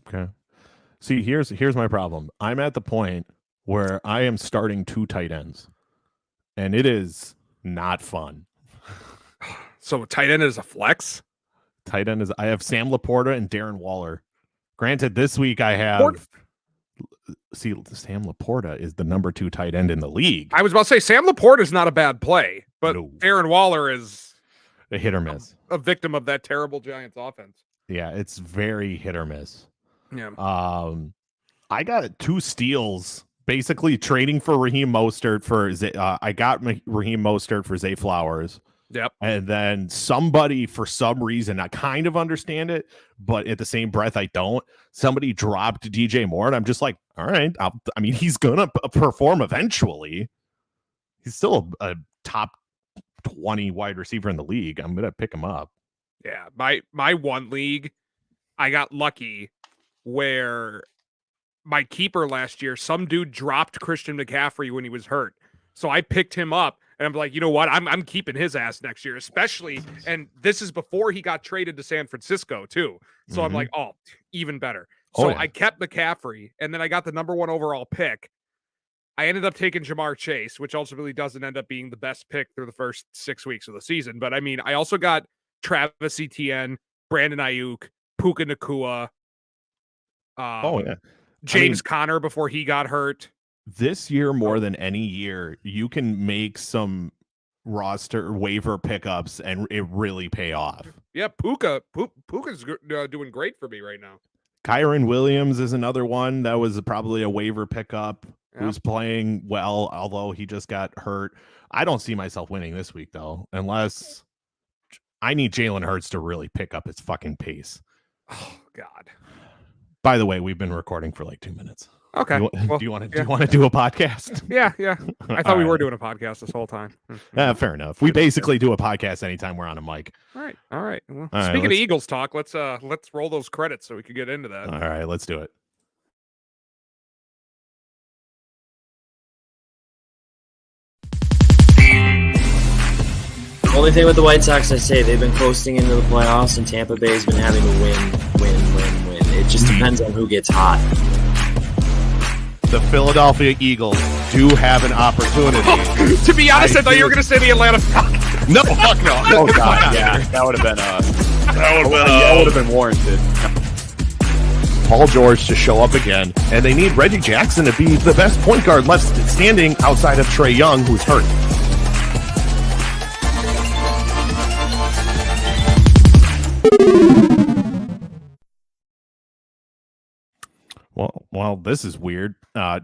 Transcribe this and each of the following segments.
Okay. See, here's my problem. I'm at the point where I am starting 2 tight ends, and it is not fun. So tight end is a flex? Tight end is I have Sam Laporta and Darren Waller. Granted, this week I have Sam Laporta is the number 2 tight end in the league. I was about to say Sam Laporta is not a bad play, but No. Darren Waller is a hit or miss. A victim of that terrible Giants offense. Yeah, it's very hit or miss. Yeah. I got 2 steals basically trading for Raheem Mostert for I got Raheem Mostert for Zay Flowers. Yep. And then somebody, for some reason, I kind of understand it, but at the same breath, I don't. Somebody dropped DJ Moore, and I'm just like, all right. I mean, he's going to perform eventually. He's still a top 20 wide receiver in the league. I'm going to pick him up. Yeah. My one league, I got lucky where my keeper last year, some dude dropped Christian McCaffrey when he was hurt. So I picked him up. And I'm like, you know what? I'm keeping his ass next year, especially. And this is before he got traded to San Francisco, too. So I'm like, oh, even better. So I kept McCaffrey, and then I got the number 1 overall pick. I ended up taking Jamar Chase, which ultimately doesn't end up being the best pick through the first 6 weeks of the season. But I mean, I also got Travis Etienne, Brandon Ayuk, Puka Nacua, James Conner before he got hurt. This year, more than any year, you can make some roster waiver pickups and it really pay off. Yeah, Puka's doing great for me right now. Kyron Williams is another one that was probably a waiver pickup who's playing well, although he just got hurt. I don't see myself winning this week, though, unless I need Jalen Hurts to really pick up his fucking pace. Oh, God. By the way, we've been recording for like 2 minutes. Okay. Do you want to do a podcast? Yeah. I thought we were doing a podcast this whole time. Yeah, fair enough. We basically do a podcast anytime we're on a mic. All right. Well, speaking of Eagles talk, let's roll those credits so we can get into that. All right, let's do it. The only thing with the White Sox, I say they've been coasting into the playoffs, and Tampa Bay's been having to win. It just depends on who gets hot. The Philadelphia Eagles do have an opportunity. To be honest, I thought you were going to say the Atlanta Falcons. No, fuck no. Oh God, yeah, that would have been warranted. Paul George to show up again, and they need Reggie Jackson to be the best point guard left standing outside of Trae Young, who's hurt. Well, this is weird.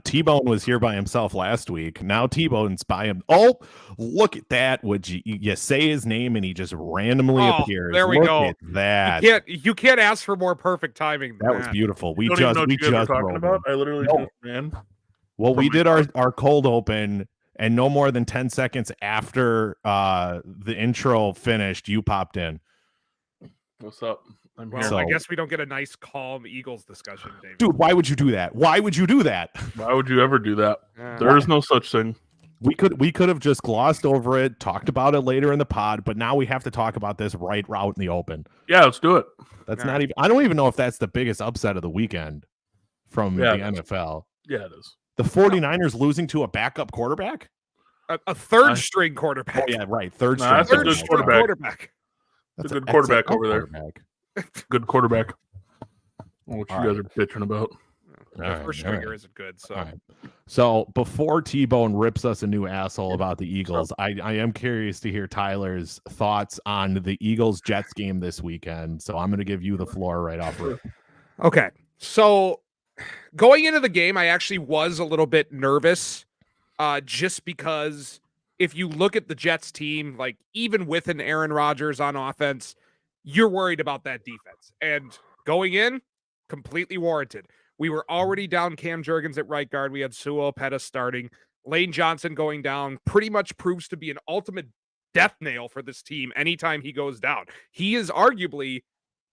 T-Bone was here by himself last week. Now T-Bone's by him. Oh, look at that. Would you say his name and he just randomly appears? There we go. At that. You can't ask for more perfect timing than that was beautiful. We just talking about. I literally just ran. Well, we did our cold open, and no more than 10 seconds after the intro finished, you popped in. What's up? Well, I guess we don't get a nice, calm Eagles discussion, David. Dude, why would you do that? Why would you do that? Why would you ever do that? There is no such thing. We could have just glossed over it, talked about it later in the pod, but now we have to talk about this right out in the open. Yeah, let's do it. That's not even. I don't even know if that's the biggest upset of the weekend from the NFL. Yeah, it is. The 49ers losing to a backup quarterback? A third string quarterback. Oh, yeah, right. Third string. That's a good quarterback. That's a good quarterback over there. Good quarterback. What you guys are bitching about? The first stringer isn't good. So before T-Bone rips us a new asshole about the Eagles, I am curious to hear Tyler's thoughts on the Eagles-Jets game this weekend. So I'm going to give you the floor right off. Okay. So going into the game, I actually was a little bit nervous just because if you look at the Jets team, like even with an Aaron Rodgers on offense, you're worried about that defense. And going in, completely warranted. We were already down Cam Jurgens at right guard. We had Sua Opeta starting. Lane Johnson going down pretty much proves to be an ultimate death nail for this team anytime he goes down. He is arguably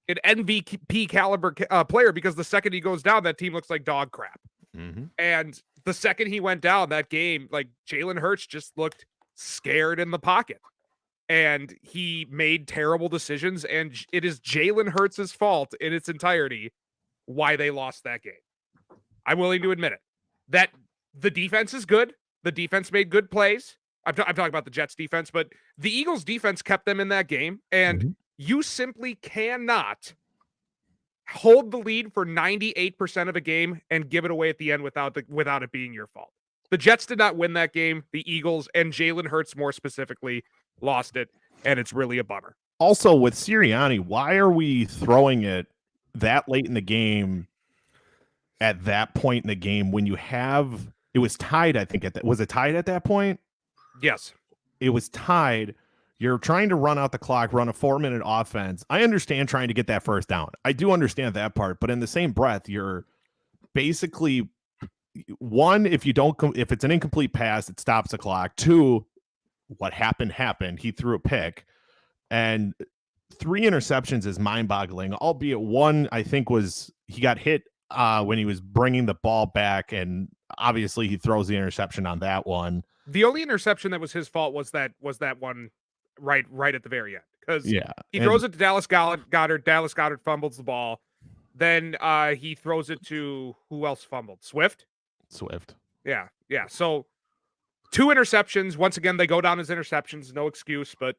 an MVP caliber player because the second he goes down, that team looks like dog crap. Mm-hmm. And the second he went down, that game, like Jalen Hurts just looked scared in the pocket. And he made terrible decisions, and it is Jalen Hurts' fault in its entirety why they lost that game. I'm willing to admit it. That the defense is good. The defense made good plays. I'm talking about the Jets defense, but the Eagles defense kept them in that game, and you simply cannot hold the lead for 98% of a game and give it away at the end without it being your fault. The Jets did not win that game. The Eagles and Jalen Hurts more specifically lost it, and it's really a bummer. Also, with Sirianni, why are we throwing it that late in the game at that point in the game when you have it was tied, I think, was it tied at that point? Yes. It was tied. You're trying to run out the clock, run a 4-minute offense. I understand trying to get that first down. I do understand that part, but in the same breath, you're basically one, if it's an incomplete pass, it stops the clock. Two, what happened. He threw a pick. And 3 interceptions is mind-boggling, albeit one, I think, he got hit when he was bringing the ball back, and obviously he throws the interception on that one. The only interception that was his fault was that one right at the very end, because he throws it to Dallas Goedert. Dallas Goedert fumbles the ball. Then he throws it to who else fumbled? Swift. Yeah. So 2 interceptions. Once again, they go down as interceptions. No excuse, but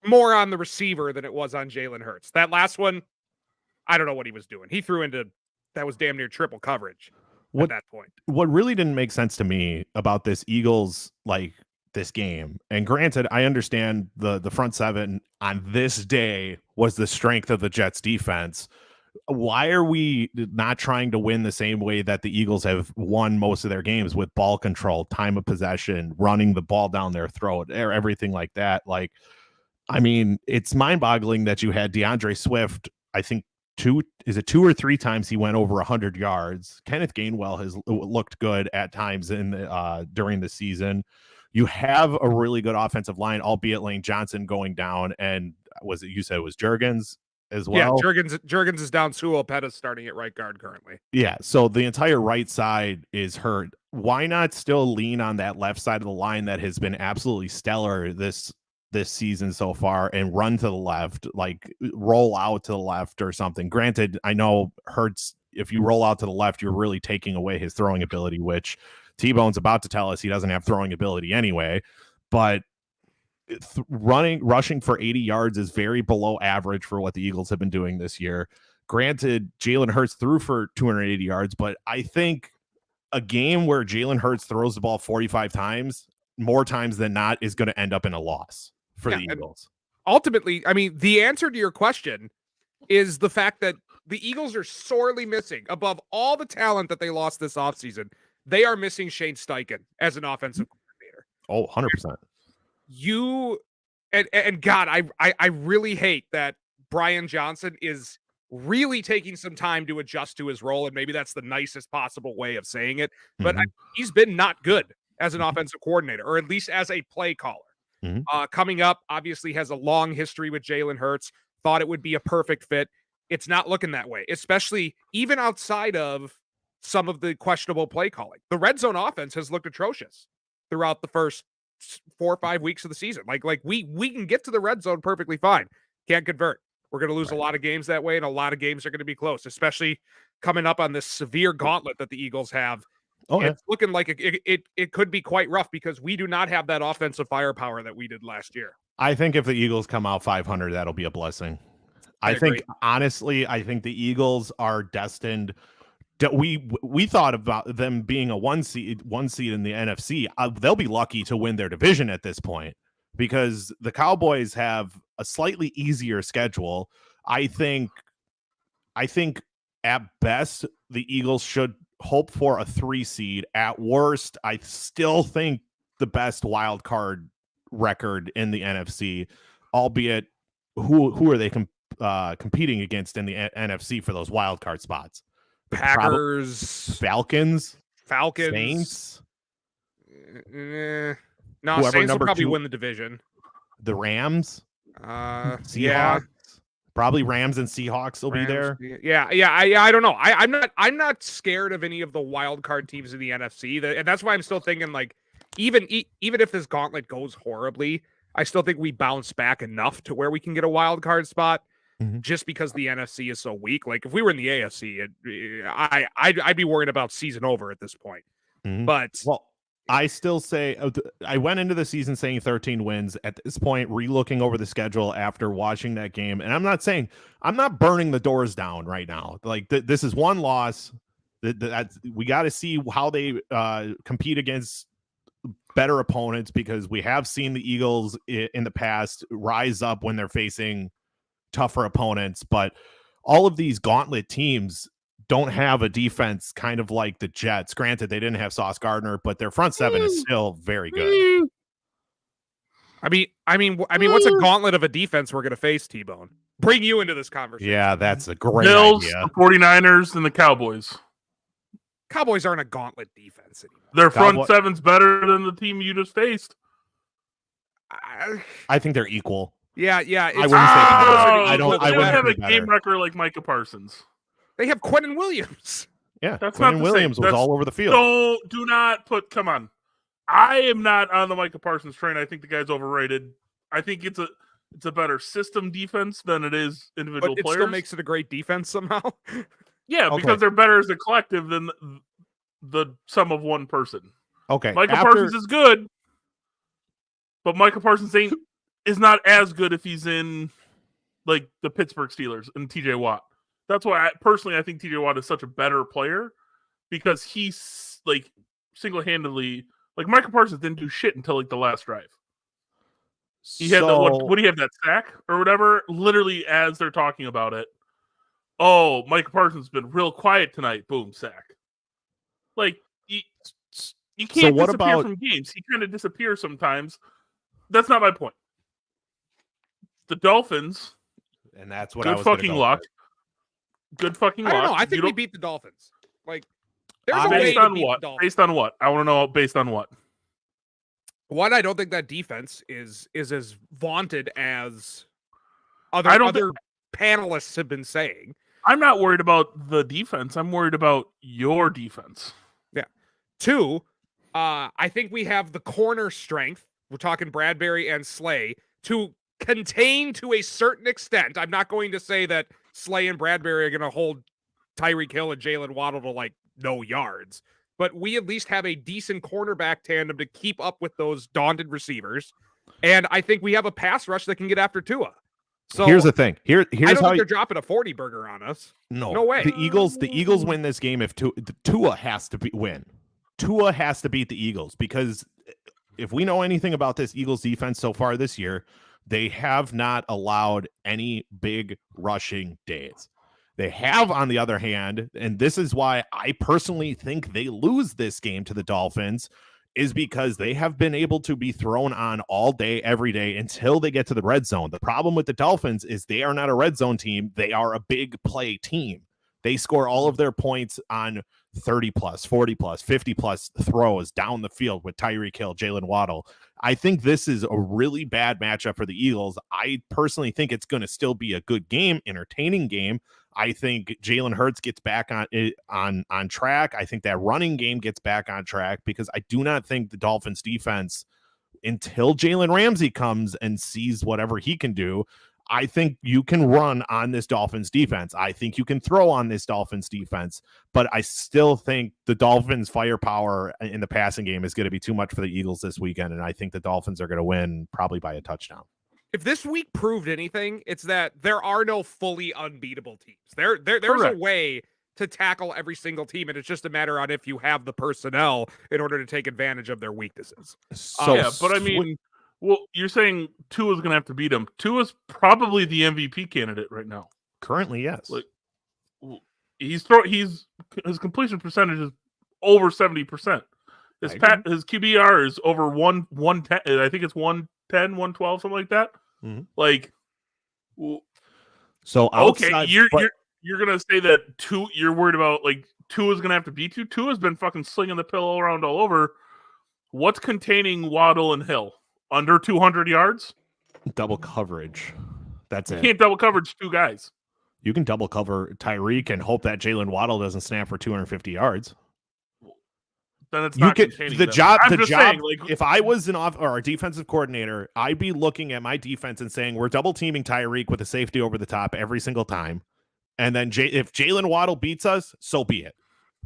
more on the receiver than it was on Jalen Hurts. That last one, I don't know what he was doing. He threw that was damn near triple coverage at that point. What really didn't make sense to me about this Eagles, this game, and granted, I understand the front seven on this day was the strength of the Jets defense. Why are we not trying to win the same way that the Eagles have won most of their games, with ball control, time of possession, running the ball down their throat, everything like that? It's mind-boggling that you had DeAndre Swift, I think, 2 or 3 times he went over 100 yards. Kenneth Gainwell has looked good at times during the season. You have a really good offensive line, albeit Lane Johnson going down, and you said it was Juergens as well? Yeah, Juergens is down. Sewell Pettis starting at right guard currently. Yeah, so the entire right side is hurt. Why not still lean on that left side of the line that has been absolutely stellar this season so far and run to the left, roll out to the left or something? Granted, I know Hurts, if you roll out to the left, you're really taking away his throwing ability, which T-Bone's about to tell us he doesn't have throwing ability anyway, but rushing for 80 yards is very below average for what the Eagles have been doing this year. Granted, Jalen Hurts threw for 280 yards, but I think a game where Jalen Hurts throws the ball 45 times, more times than not, is going to end up in a loss for the Eagles. Ultimately, the answer to your question is the fact that the Eagles are sorely missing, above all the talent that they lost this offseason, they are missing Shane Steichen as an offensive coordinator. Oh, 100%. And God, I really hate that Brian Johnson is really taking some time to adjust to his role, and maybe that's the nicest possible way of saying it, but he's been not good as an offensive coordinator, or at least as a play caller. Coming up, obviously has a long history with Jalen Hurts, thought it would be a perfect fit. It's not looking that way, especially even outside of some of the questionable play calling. The red zone offense has looked atrocious throughout the first 4 or 5 weeks of the season. We can get to the red zone perfectly fine. Can't convert. We're going to lose a lot of games that way, and a lot of games are going to be close, especially coming up on this severe gauntlet that the Eagles have. It's looking like it could be quite rough because we do not have that offensive firepower that we did last year. I think if the Eagles come out 500, that'll be a blessing. I think, honestly, the Eagles are destined. We thought about them being a one seed in the NFC. They'll be lucky to win their division at this point because the Cowboys have a slightly easier schedule. I think at best the Eagles should hope for a 3 seed. At worst, I still think the best wild card record in the NFC, albeit who are they competing against in the NFC for those wild card spots? Packers, Falcons, Saints. No, whoever Saints will probably 2, win the division. The Rams, Seahawks. Yeah, probably Rams and Seahawks will be there. Yeah. I don't know. I'm not scared of any of the wild card teams in the NFC, and that's why I'm still thinking even if this gauntlet goes horribly, I still think we bounce back enough to where we can get a wild card spot. just because the NFC is so weak. Like if we were in the AFC, I'd be worried about season over at this point. But well, I still say I went into the season saying 13 wins. At this point, re-looking over the schedule after watching that game, and I'm not burning the doors down right now. Like this is one loss. We got to see how they compete against better opponents, because we have seen the Eagles in the past rise up when they're facing tougher opponents. But all of these gauntlet teams don't have a defense kind of like the Jets. Granted, they didn't have Sauce Gardner, but their front seven is still very good. I mean, what's a gauntlet of a defense we're going to face, T-Bone? Bring you into this conversation. Yeah, that's a great Bills, idea. the 49ers, and the Cowboys. Cowboys aren't a gauntlet defense anymore. Their front seven's better than the team you just faced. I think they're equal. Yeah. I wouldn't say better. I don't. They I wouldn't have a say game better. record like Micah Parsons. They have Quinnen Williams. Yeah, That's Quinnen not the Williams same. was That's- all over the field. Do not put. Come on, I am not on the Micah Parsons train. I think the guy's overrated. I think it's a better system defense than it is individual But it players. still makes it a great defense somehow. Yeah, Okay. because they're better as a collective than the sum of one person. Okay, Micah Parsons is good, but Micah Parsons is not as good if he's in like the Pittsburgh Steelers and TJ Watt. That's why I think TJ Watt is such a better player, because he's like single-handedly, like Micah Parsons didn't do shit until like the last drive. He had what do you have, that sack or whatever? Literally as they're talking about it. Oh, Micah Parsons has been real quiet tonight. Boom, sack. Like you can't disappear from games. He kind of disappears sometimes. That's not my point. The Dolphins, and that's what good I was fucking luck. Good fucking luck. I don't know. I think we beat the Dolphins. Like, there's a way based to on beat what? the Dolphins. Based on what? I want to know based on what. One, I don't think that defense is as vaunted as other panelists have been saying. I'm not worried about the defense. I'm worried about your defense. Yeah. Two, I think we have the corner strength. We're talking Bradbury and Slay to contain to a certain extent. I'm not going to say that Slay and Bradbury are going to hold Tyreek Hill and Jalen Waddle to like no yards, but we at least have a decent cornerback tandem to keep up with those daunted receivers. And I think we have a pass rush that can get after Tua. So here's the thing. Here's I don't how think they're dropping a 40 burger on us. No way. The Eagles win this game if Tua has to win. Tua has to beat the Eagles, because if we know anything about this Eagles defense so far this year, they have not allowed any big rushing days. They have, on the other hand, and this is why I personally think they lose this game to the Dolphins, is because they have been able to be thrown on all day, every day until they get to the red zone. The problem with the Dolphins is they are not a red zone team. They are a big play team. They score all of their points on 30 plus, 40 plus, 50 plus throws down the field with Tyreek Hill, Jalen Waddle. I think this is a really bad matchup for the Eagles. I personally think it's going to still be a good game, entertaining game. I think Jalen Hurts gets back on track. I think that running game gets back on track, because I do not think the Dolphins defense, until Jalen Ramsey comes and sees whatever he can do, I think you can run on this Dolphins defense. I think you can throw on this Dolphins defense, but I still think the Dolphins' firepower in the passing game is going to be too much for the Eagles this weekend, and I think the Dolphins are going to win probably by a touchdown. If this week proved anything, it's that there are no fully unbeatable teams. There's a way to tackle every single team, and it's just a matter on if you have the personnel in order to take advantage of their weaknesses. So yeah, but I mean, well, you're saying Tua's going to have to beat him. Tua's probably the MVP candidate right now. Currently, yes. Like, his completion percentage is over 70%. His QBR is over 110. I think it's 110, 112, something like that. Mm-hmm. Like, so outside, okay, you're gonna say that you're worried about like Tua's gonna have to beat you. Tua's been fucking slinging the pillow around all over. What's containing Waddle and Hill? Under 200 yards? Double coverage. That's it. You can't double coverage two guys. You can double cover Tyreek and hope that Jalen Waddle doesn't snap for 250 yards. then it's You not could containing the them. job. I'm The just job. saying, like, If I was or a defensive coordinator, I'd be looking at my defense and saying we're double teaming Tyreek with a safety over the top every single time, and then if Jalen Waddle beats us, so be it.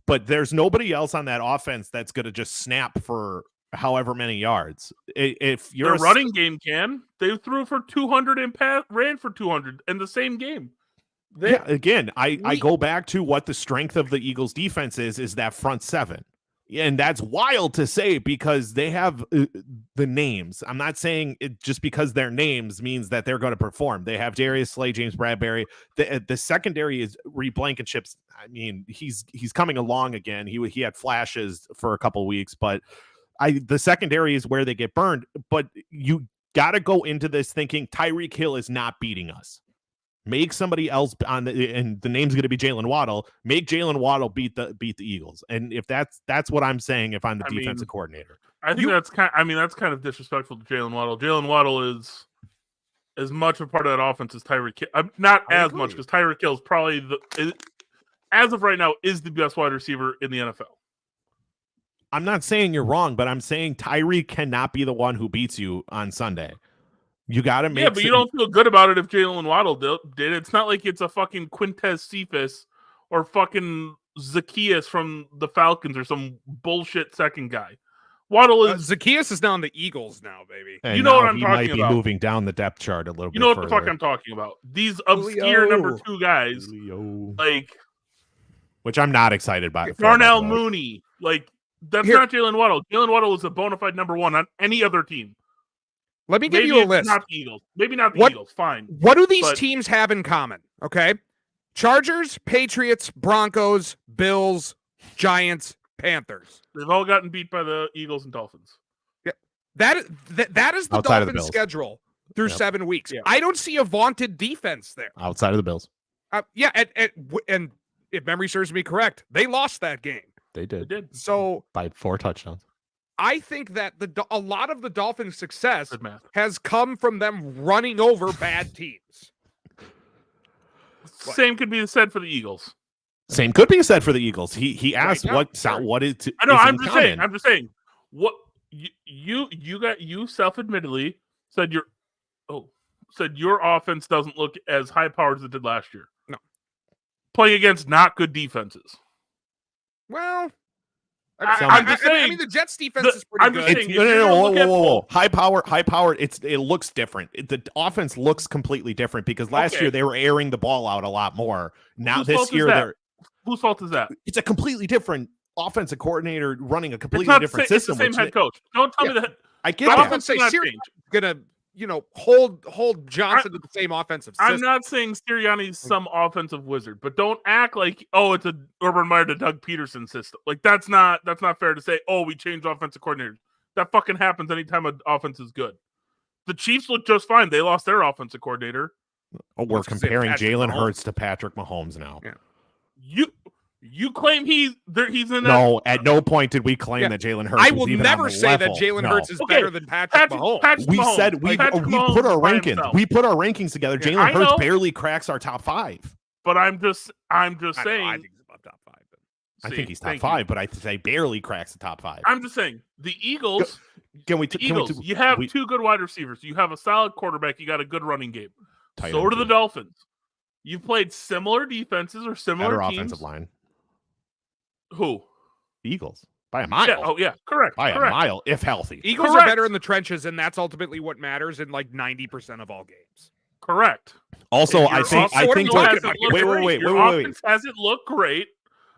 But there's nobody else on that offense that's going to just snap for however many yards. If you're their running game they threw for 200 and ran for 200 in the same game. Yeah, again, I go back to what the strength of the Eagles defense is that front seven. And that's wild to say because they have the names. I'm not saying it just because their names means that they're going to perform. They have Darius Slay, James Bradbury. The secondary is Reed Blankenship's. I mean, he's coming along again. He had flashes for a couple weeks, but the secondary is where they get burned. But you got to go into this thinking Tyreek Hill is not beating us. Make somebody else and the name's going to be Jalen Waddle. Make Jalen Waddle beat the Eagles, and if that's what I'm saying, if I'm the defensive coordinator, I think that's kind of disrespectful to Jalen Waddle. Jalen Waddle is as much a part of that offense as Tyreek Hill. Not as much because Tyreek Hill is probably as of right now is the best wide receiver in the NFL. I'm not saying you're wrong, but I'm saying Tyreek cannot be the one who beats you on Sunday. You got to make. Yeah, but you don't feel good about it if Jalen Waddle did. It's not like it's a fucking Quintez Cephas or fucking Zacchaeus from the Falcons or some bullshit second guy. Waddle is Zacchaeus is now on the Eagles now, baby. And you know what I'm he talking might be about. moving down the depth chart a little bit. You know what further. the fuck I'm talking about. These obscure number 2 guys, like which I'm not excited about. Darnell Mooney, like that's not Jalen Waddle. Jalen Waddle is a bona fide number 1 on any other team. Let me give you a list. Not the Eagles. Maybe not the Eagles. Fine. What do these teams have in common? Okay. Chargers, Patriots, Broncos, Bills, Giants, Panthers. They've all gotten beat by the Eagles and Dolphins. Yeah. That is the Outside of the Dolphins Bills. schedule through 7 weeks. Yeah. I don't see a vaunted defense there. Outside of the Bills. Yeah. And if memory serves me correct, they lost that game. They did. They did. So By 4 touchdowns. I think that a lot of the Dolphins' success Good math. has come from them running over bad teams. Same could be said for the Eagles. Same could be said for the Eagles. He asked yeah, what is. I know. is I'm in just common. saying. I'm just saying. What you self-admittedly said your offense doesn't look as high powered as it did last year. No. Playing against not good defenses. Well, I'm just saying. I mean, the Jets defense is pretty I'm good. just saying, Whoa. High power. It looks different. The offense looks completely different because last year they were airing the ball out a lot more. Now this year, whose fault is that? it's a completely different offensive coordinator running a completely It's different it's system. the same head coach. Don't tell me that. I get The that. offense say not Sirianni's change. gonna, hold Johnson to the same offensive system. I'm not saying Sirianni's some offensive wizard, but don't act like it's a Urban Meyer to Doug Peterson system. Like that's not fair to say. Oh, we changed offensive coordinators. That fucking happens anytime an offense is good. The Chiefs look just fine. They lost their offensive coordinator. Oh, we're Let's just say comparing Patrick Jalen Mahomes. Hurts to Patrick Mahomes now. Yeah. You claim he's in No, at no point did we claim that Jalen Hurts. I was will even on never the say that level. Jalen No. Hurts is Okay, better than Patrick Mahomes. We Mahomes. said we Patrick put Mahomes our by rankings. himself. We put our rankings together. Yeah, Jalen I Hurts know. barely cracks our top 5. But I'm just I saying. think he's above top 5. I See, think he's top thank 5, you. but I say barely cracks the top 5. I'm just saying the Eagles. You have 2 good wide receivers. You have a solid quarterback. You got a good running game. So do the Dolphins. You've played similar defenses or similar better teams. offensive line. Who? The Eagles by a mile. Yeah. Correct. By correct. a mile, if healthy. Eagles Correct. are better in the trenches, and that's ultimately what matters in like 90% of all games. Correct. Also, I Your think offense hasn't looked wait. great. Your offense hasn't looked great.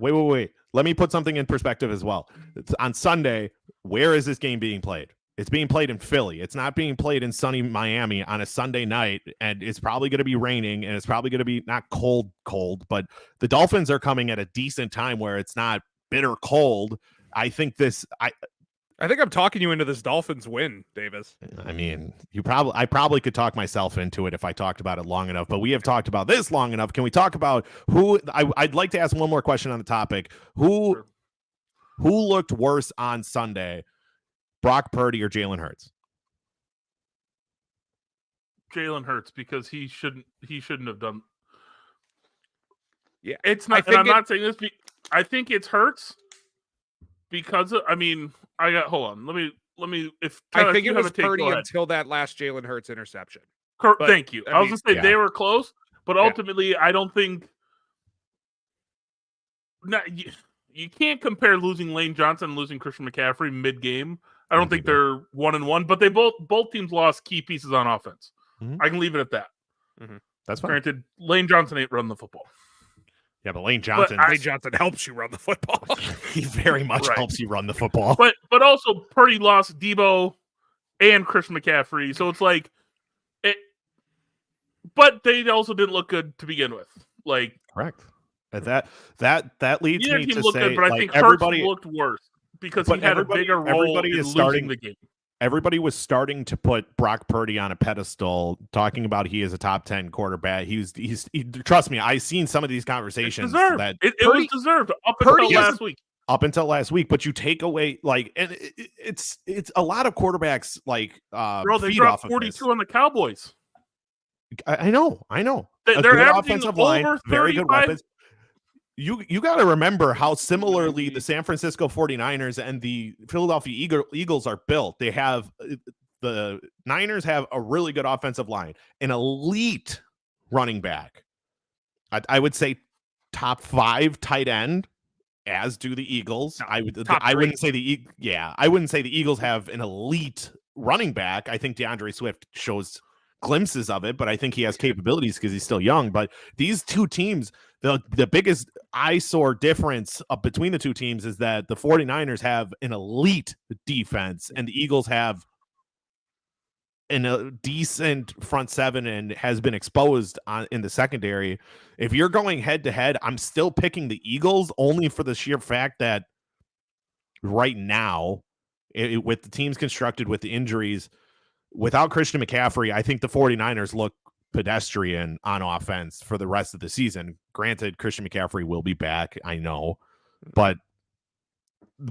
Wait. Let me put something in perspective as well. It's on Sunday, where is this game being played? It's being played in Philly. It's not being played in sunny Miami on a Sunday night, and it's probably going to be raining, and it's probably going to be not cold, but the Dolphins are coming at a decent time where it's not bitter cold. I think I'm talking you into this Dolphins win, Davis. I mean, I probably could talk myself into it if I talked about it long enough, but we have talked about this long enough. Can we talk about who I'd like to ask one more question on the topic. Who looked worse on Sunday? Brock Purdy or Jalen Hurts? Jalen Hurts, because he shouldn't have done. Yeah, it's not. I'm not saying this. I think it's Hurts because I mean, hold on. Let me. If I think it was Purdy until that last Jalen Hurts interception. Thank you. I was gonna say they were close, but ultimately, I don't think. You can't compare losing Lane Johnson and losing Christian McCaffrey mid-game. I don't think they're 1-1, but they both teams lost key pieces on offense. Mm-hmm. I can leave it at that. Mm-hmm. That's fine. Granted, Lane Johnson ain't run the football. Yeah, but Lane Johnson helps you run the football. He very much helps you run the football. But also Purdy lost Debo and Christian McCaffrey, so it's like it. But they also didn't look good to begin with. Like correct. That leads me to say, good, but I think everybody looked worse because he had a bigger role in losing the game. Everybody was starting to put Brock Purdy on a pedestal, talking about he is a top 10 quarterback. He trust me, I've seen some of these conversations. It was deserved up until last week. Up until last week, but you take away and it's a lot of quarterbacks like bro, they dropped 42 on the Cowboys. I know. They're averaging over line, very good weapons. You got to remember how similarly the San Francisco 49ers and the Philadelphia Eagles are built. They have the Niners have a really good offensive line, an elite running back. I would say top 5 tight end, as do the Eagles. No, I wouldn't say I wouldn't say the Eagles have an elite running back. I think DeAndre Swift shows glimpses of it, but I think he has capabilities because he's still young. But these two teams, the biggest eyesore difference between the two teams is that the 49ers have an elite defense and the Eagles have a decent front seven and has been exposed in the secondary. If you're going head to head, I'm still picking the Eagles only for the sheer fact that right now, with the teams constructed with the injuries, without Christian McCaffrey, I think the 49ers look pedestrian on offense for the rest of the season. Granted, Christian McCaffrey will be back, I know, but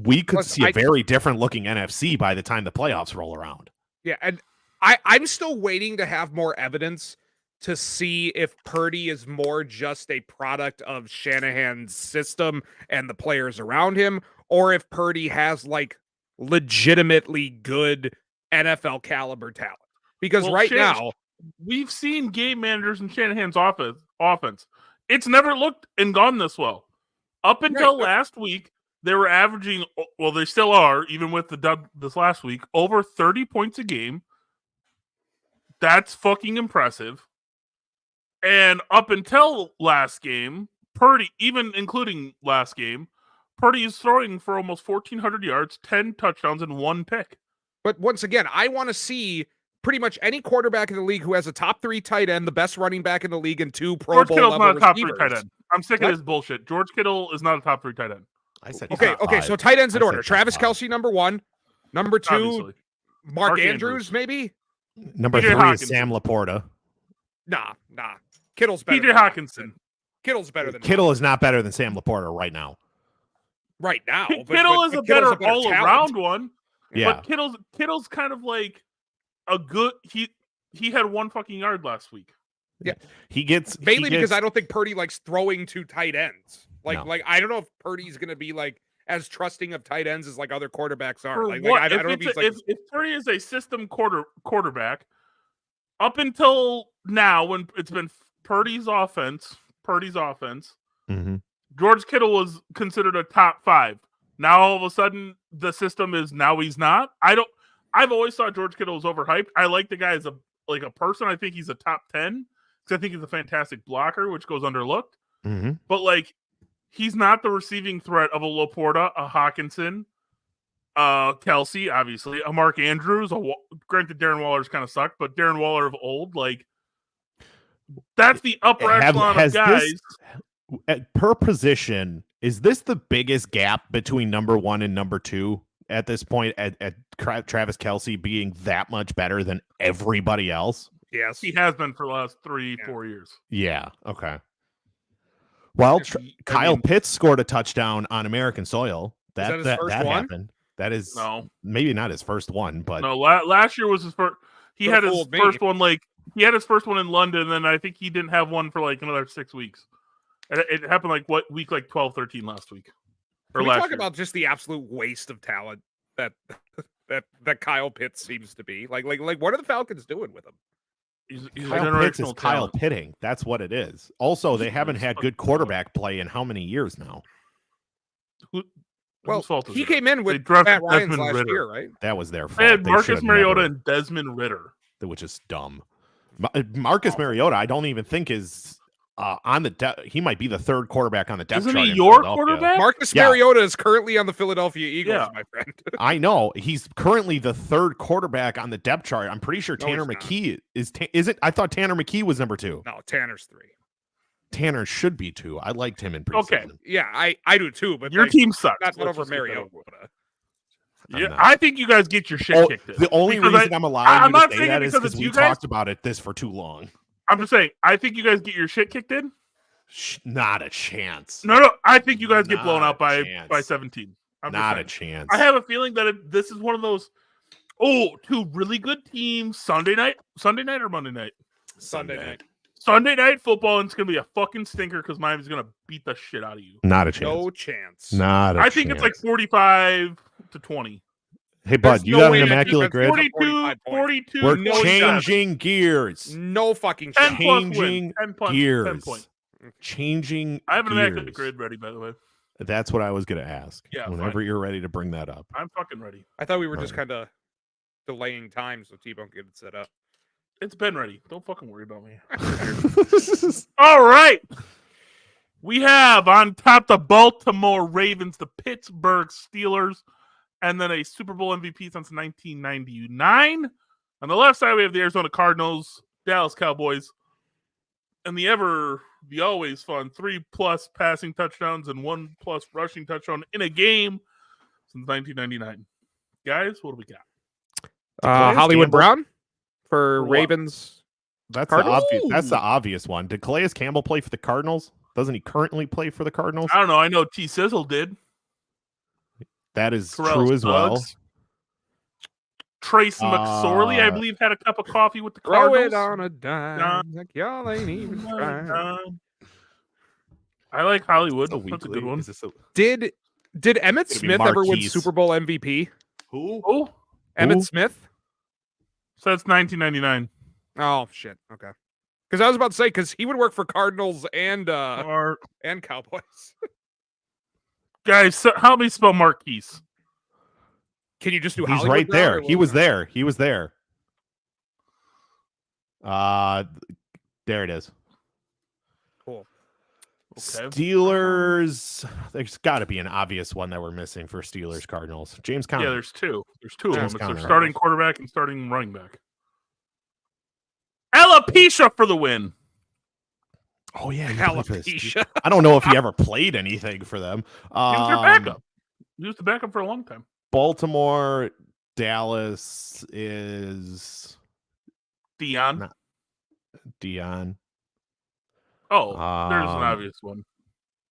we could see a very different looking NFC by the time the playoffs roll around. Yeah, and I'm still waiting to have more evidence to see if Purdy is more just a product of Shanahan's system and the players around him, or if Purdy has like legitimately good NFL caliber talent. Because now we've seen game managers in Shanahan's offense. It's never looked and gone this well. Up until last week, they were averaging, well, they still are, even with the dub this last week, over 30 points a game. That's fucking impressive. And up until last game, Purdy, even including last game, Purdy is throwing for almost 1,400 yards, 10 touchdowns, and 1 pick. But once again, I want to see pretty much any quarterback in the league who has a top 3 tight end, the best running back in the league, and 2 Pro Bowl level not a top receivers. 3 tight end. I'm sick of this bullshit. George Kittle is not a top 3 tight end. I said okay. So tight ends in order: Travis Kelce, number 1, number 2, obviously. Mark Andrews, maybe. Number 3 is Sam Laporta. Nah. Kittle's better. TJ Hawkinson. Kittle's better than Kittle is not better than Sam Laporta right now. Right now, Kittle is a better all-around one. Yeah, but Kittle's kind of like a good. He had 1 fucking yard last week. Yeah, he gets mainly because I don't think Purdy likes throwing to tight ends. Like I don't know if Purdy's gonna be like as trusting of tight ends as like other quarterbacks are. I don't know if he's if Purdy is a system quarterback, up until now when it's been Purdy's offense, mm-hmm. George Kittle was considered a top 5. Now all of a sudden the system is now he's not. I've always thought George Kittle was overhyped. I like the guy as a person. I think he's a top 10 because I think he's a fantastic blocker, which goes underlooked. Mm-hmm. But like, he's not the receiving threat of a Laporta, a Hawkinson, Kelce, obviously, a Mark Andrews. Granted, Darren Waller's kind of sucked, but Darren Waller of old, like, that's the upper echelon of guys. Per position, is this the biggest gap between number 1 and number 2 at this point? At Travis Kelce being that much better than everybody else? Yes, he has been for the last 3-4 years. Yeah. Okay. Well, Kyle Pitts scored a touchdown on American soil. That happened. That is maybe not his first one, but no. Last year was his first. He had his first one. Like he had his first one in London, and then I think he didn't have one for like another 6 weeks. It happened like week 12, 13 last week. Or Can we last talk year. about just the absolute waste of talent that that Kyle Pitts seems to be? Like, what are the Falcons doing with him? He's a Kyle Pitts is generational Kyle talent. Pitting. That's what it is. Also, they haven't had good quarterback play in how many years now? Well, Whose fault is he it? came in They with drafted Matt Ryan's Desmond last Ridder. year, right? That was their fault. They had They Marcus should've Mariota never- and Desmond Ridder. which is dumb. Marcus Mariota, I don't even think is on the depth. He might be the third quarterback on the depth Isn't chart. he in your Philadelphia. quarterback? Marcus Yeah. Mariota is currently on the Philadelphia Eagles, Yeah. my friend. I know he's currently the third quarterback on the depth chart. I'm pretty sure No, Tanner he's not. McKee is it? I thought Tanner McKee was number 2. No, Tanner's 3. Tanner should be 2. I liked him in preseason. Okay. Yeah, I do too, but Your like, team sucks. not Let's over just get that Mariota. over. I'm Yeah, not. I think you guys get your shit Oh, kicked in. the only Because reason I'm allowing I'm you not to say saying it that is because because it's we you guys. talked about this for too long. I'm just saying, I think you guys get your shit kicked in. Not a chance. No, I think you guys get Not blown a out by chance. 17. I'm just Not a saying. chance. I have a feeling that this is one of those. Oh, two really good teams. Sunday night or Monday night? Sunday night. Sunday night football, and it's gonna be a fucking stinker because Miami's gonna beat the shit out of you. Not a chance. No chance. Not a I think it's like 45-20. Hey, bud, There's you no got way an that immaculate defense grid? scored 42. We're No shot. changing gears. No fucking 10 shot. plus win. Changing 10 plus, 10 gears. point. Changing I have an gears. immaculate grid ready, by the way. That's what I was going to ask. Yeah, Whenever fine. you're ready to bring that up. I'm fucking ready. I thought we were just Alright. kind of delaying time so T-Bone could get it set up. It's been ready. Don't fucking worry about me. All right. We have on top the Baltimore Ravens, the Pittsburgh Steelers, and then a Super Bowl MVP since 1999. On the left side, we have the Arizona Cardinals, Dallas Cowboys, and the always fun 3+ passing touchdowns and 1+ rushing touchdown in a game since 1999. Guys, what do we got? Calais Hollywood Campbell? Brown for For what? Ravens. That's Cardinals? that's the obvious one. Did Calais Campbell play for the Cardinals? Doesn't he currently play for the Cardinals? I don't know. I know T. Sizzle did. That is Terrell true as well. Suggs. Trace McSorley, I believe, had a cup of coffee with the Throw Cardinals. it on a dime. Like y'all ain't even trying. I like Hollywood. So That's a weekly. good one. Is this a- Did Emmett It's gonna be Smith ever win Marquise. Super Bowl MVP? Who? Oh, Emmett Who? Smith? so that's 1999. Oh shit. Okay. Because I was about to say because he would work for Cardinals and Or Cowboys. guys, so help me spell Marquise. Can you just do? He's Hollywood right Brown, there. or He what? was there. He was there. There it is. Cool. Okay. Steelers. There's got to be an obvious one that we're missing for Steelers Cardinals. James Conner. Yeah, there's two. There's two of them. James It's their Conner. starting quarterback and starting running back. Alopecia for the win. Oh yeah, he played for the Steelers. Alopecia. I don't know if he ever played anything for them. He was their backup. He was the backup for a long time. Baltimore, Dallas is Dion. No. Dion. Oh, there's an Um, obvious one.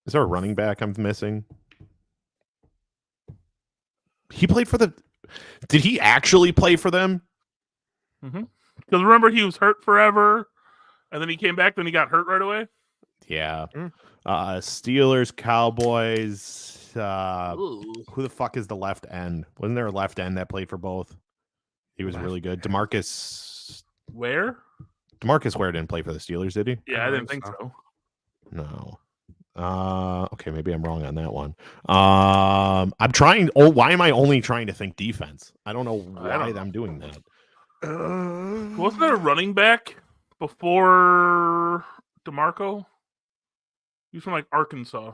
Is there a running back I'm missing? He played for the. Did he actually play for them? Because remember, he was hurt forever, and then he came back. Then he got hurt right away. Yeah. Mm. Steelers, Cowboys. Ooh. Who the fuck is the left end? Wasn't there a left end that played for both? He was really good. Demarcus Where? Ware didn't play for the Steelers, did he? Yeah, I didn't think think so. No. Okay, maybe I'm wrong on that one. I'm trying. Oh, why am I only trying to think defense? I don't know why don't know. I'm doing that. Wasn't there a running back before DeMarco? He was from like Arkansas,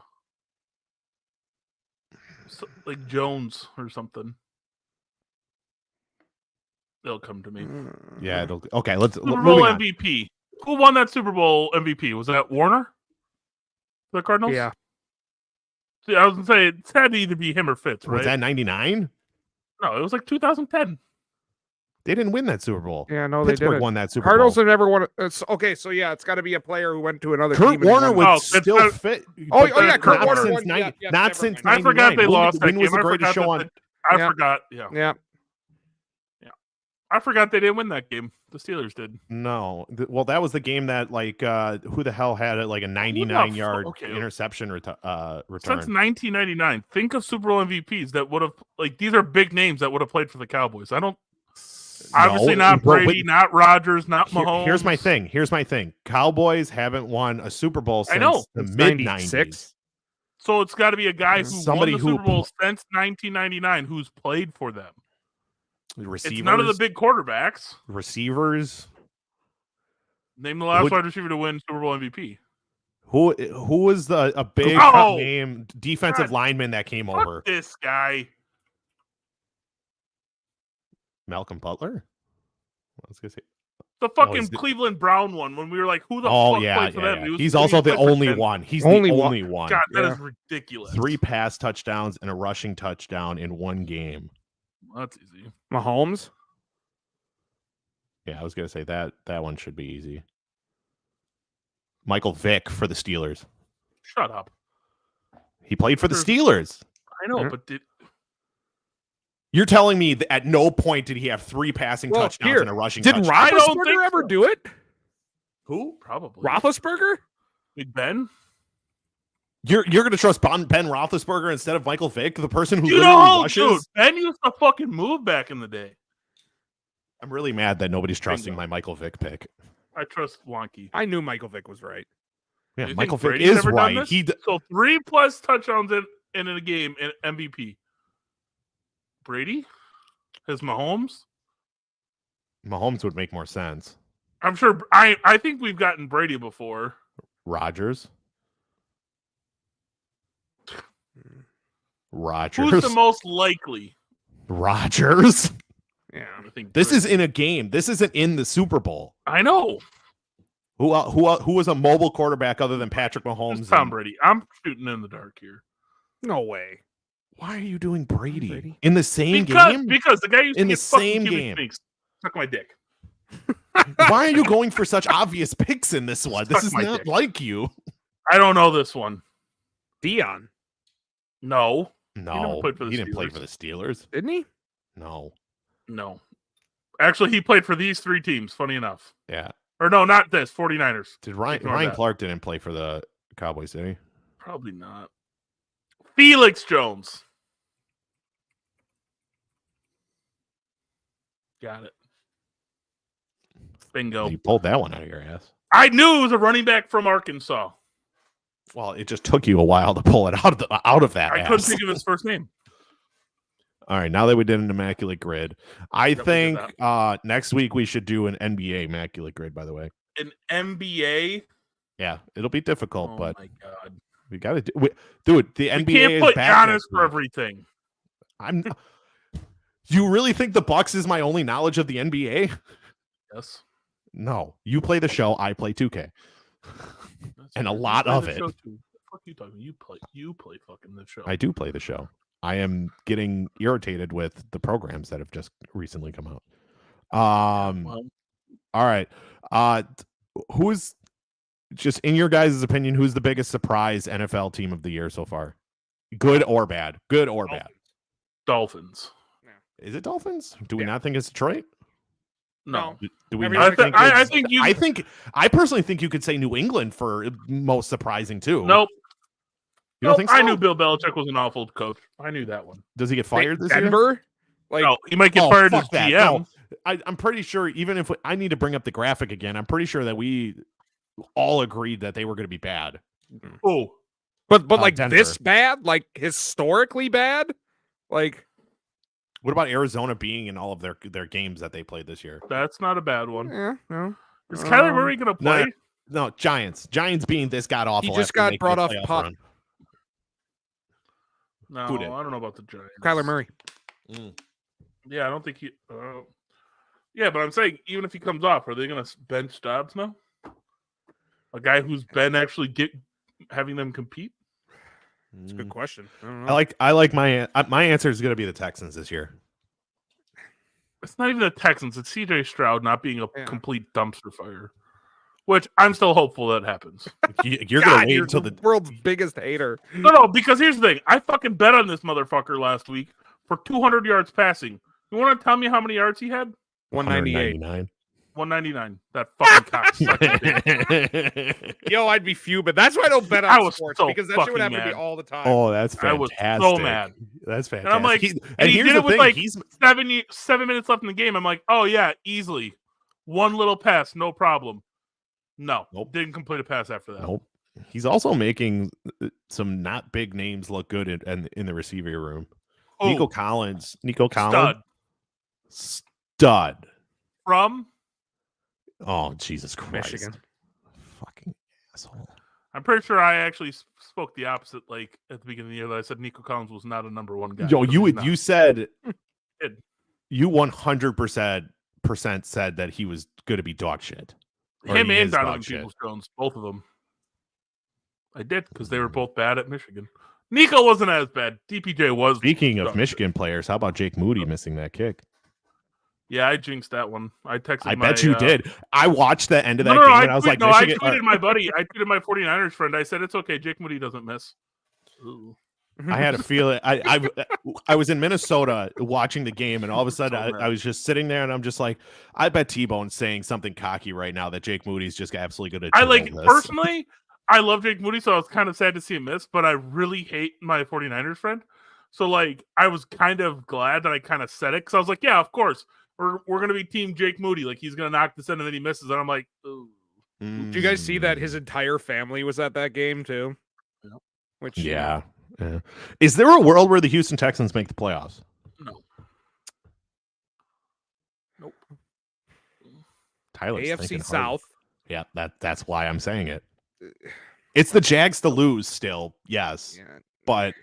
like Jones or something. They'll come to me. Yeah. Okay. Let's. Super Bowl moving on. MVP. Who won that Super Bowl MVP? Was that Warner? The Cardinals? Yeah. See, I was gonna say it had to either be him or Fitz, right? Was that 99? No, it was like 2010. They didn't win that Super Bowl. Yeah, no, they Pittsburgh didn't. won that Super Cardinals Bowl. have never won. It's okay, so yeah, it's got to be a player who went to another Kurt team. and Warner won. would Oh, it's still not- fit. Oh, but oh, yeah, Kurt not Warner since won. 90 Yeah, yeah, not never since mind. I forgot they 99. lost that When was game. the greatest show on? I Yeah. forgot. Yeah. Yeah. I forgot they didn't win that game. The Steelers did. No. Well, that was the game that who the hell had it like a 99-yard interception return. Since 1999, think of Super Bowl MVPs that would have these are big names that would have played for the Cowboys. I don't. Obviously not Brady, not Rodgers, not Mahomes. Here's my thing. Cowboys haven't won a Super Bowl since the mid-90s. So it's got to be a guy who won the Super Bowl since 1999 who's played for them. Receivers. It's none of the big quarterbacks. Receivers. Name the last wide receiver to win Super Bowl MVP. Who was a big name defensive lineman that came over? This guy. Malcolm Butler? I was gonna say the fucking Cleveland Brown one when we were like, who the fuck played for them? He's also the only one. He's the only one. God, that is ridiculous. 3 pass touchdowns and a rushing touchdown in one game. That's easy. Mahomes? Yeah, I was gonna say that one should be easy. Michael Vick for the Steelers. Shut up. He played for the Steelers. I know, but you're telling me that at no point did he have 3 passing touchdowns and a rushing touchdown? Did Roethlisberger ever do it? Who? Probably. Roethlisberger? Big Ben? You're going to trust Ben Roethlisberger instead of Michael Vick, the person who rushes? Dude, Ben used to fucking move back in the day. I'm really mad that nobody's trusting my Michael Vick pick. I trust Wonky. I knew Michael Vick was right. Yeah, Michael Vick is right. So 3+ touchdowns in a game in MVP. Brady? Has Mahomes? Mahomes would make more sense. I'm sure. I think we've gotten Brady before. Rodgers. Who's the most likely? Rodgers. Yeah, I think this is in a game. This isn't in the Super Bowl. I know. Who was a mobile quarterback other than Patrick Mahomes? It's Tom Brady. I'm shooting in the dark here. No way. Why are you doing Brady in the same game? Because the guy used in to the same game. Suck my dick. Why are you going for such obvious picks in this one? This is not like you. I don't know this one. Dion. No. He didn't play for the Steelers. Didn't he? No. Actually, he played for these 3 teams, funny enough. Yeah. Or no, not this, 49ers. Did Ryan Clark didn't play for the Cowboys, did he? Probably not. Felix Jones. Got it. Bingo. You pulled that one out of your ass. I knew it was a running back from Arkansas. Well, it just took you a while to pull it out of that. I couldn't think of his first name. All right, now that we did an Immaculate Grid, I think next week we should do an NBA Immaculate Grid, by the way. An NBA? Yeah, it'll be difficult, but my God. We got to do it. The NBA can't put is back Giannis for everything. You really think the Bucks is my only knowledge of the NBA? Yes. No, you play the show, I play 2K. And a lot of it. What the fuck you talking? You play fucking the show. I do play the show. I am getting irritated with the programs that have just recently come out. All right. Who's just in your guys' opinion, who's the biggest surprise NFL team of the year so far? Good or bad? Dolphins. Is it Dolphins? Do we not think it's Detroit? No. Do we not think I personally think you could say New England for most surprising too. Nope. You don't think so? I knew Bill Belichick was an awful coach. I knew that one. Does he get fired this year? No, he might get fired as GM. No. I'm pretty sure, even if I need to bring up the graphic again, I'm pretty sure that we all agreed that they were going to be bad. Oh, but like Denver. This bad, like historically bad, like. What about Arizona being in all of their games that they played this year? That's not a bad one. Yeah, no. Is Kyler Murray going to play? No, Giants. Giants being this god awful. He just got brought off pup. No, I don't know about the Giants. Kyler Murray. Yeah, I don't think he. Yeah, but I'm saying even if he comes off, are they going to bench Dobbs now? A guy who's been actually having them compete. That's a good question. I don't know. I like my answer is going to be the Texans this year. It's not even the Texans. It's CJ Stroud not being a complete dumpster fire, which I'm still hopeful that happens. You're going to wait until the world's biggest hater. No, because here's the thing. I fucking bet on this motherfucker last week for 200 yards passing. You want to tell me how many yards he had? 198. 199. That fucking cocksucker. Yo, I'd be fuming. That's why I don't bet I on was sports so because that shit would fucking happen to me mad. all the time. Oh, that's I was fantastic. so mad. That's fantastic. And I'm like, He he here's did the it with thing. like He's 7 minutes left in the game. I'm like, oh yeah, easily. One little pass, no problem. No, Nope. Didn't complete a pass after that. nope. He's also making some not big names look good in the receiver room. Oh, Nico Collins. stud. From, Oh, Jesus Christ. Michigan. Fucking asshole. I'm pretty sure I actually spoke the opposite. Like at the beginning of the year, that I said Nico Collins was not a number one guy. Yo, but he's not. you said Did. you 100% said that he was going to be dog shit. Or Him he and is dog Donovan shit. Peoples-Jones, both of them. I did because they were both bad at Michigan. Nico wasn't as bad. DPJ was. Speaking of dog Michigan players, how about Jake Moody missing that kick? Yeah, I jinxed that one. I texted. I bet you did. I watched the end of that No, game I and I was like, no, I Michigan. tweeted my buddy. I tweeted my 49ers friend. I said it's okay. Jake Moody doesn't miss. Ooh. I had a feeling. I was in Minnesota watching the game, and all of a sudden I was just sitting there, and I'm just like, I bet T-Bone's saying something cocky right now that Jake Moody's just absolutely going to. I like personally. I love Jake Moody, so I was kind of sad to see him miss, but I really hate my 49ers friend. So like, I was kind of glad that I kind of said it because I was like, yeah, of course, we're gonna be team Jake Moody. Like he's gonna knock this in, and then he misses, and I'm like, ooh. Did you guys see that his entire family was at that game too? Yeah. Which Yeah. Is there a world where the Houston Texans make the playoffs? No. Nope. Tyler's thinking AFC hard. South. Yeah, that's why I'm saying it. It's the Jags to lose still, yes. Yeah. But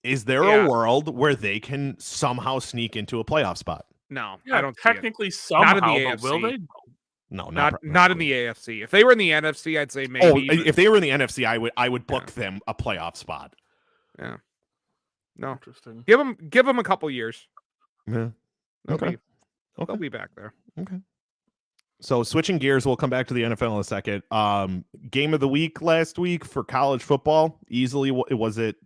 is there a world where they can somehow sneak into a playoff spot? No, Yeah, I don't see it. technically somehow, Not in the but will AFC. they? No, Not in the AFC. If they were in the NFC, I'd say maybe. Oh, if they were in the NFC, I would book them a playoff spot. Yeah. No. Interesting. Give them a couple years. Yeah. They'll Okay. be back there. Okay. So switching gears, we'll come back to the NFL in a second. Game of the week last week for college football. Easily, was it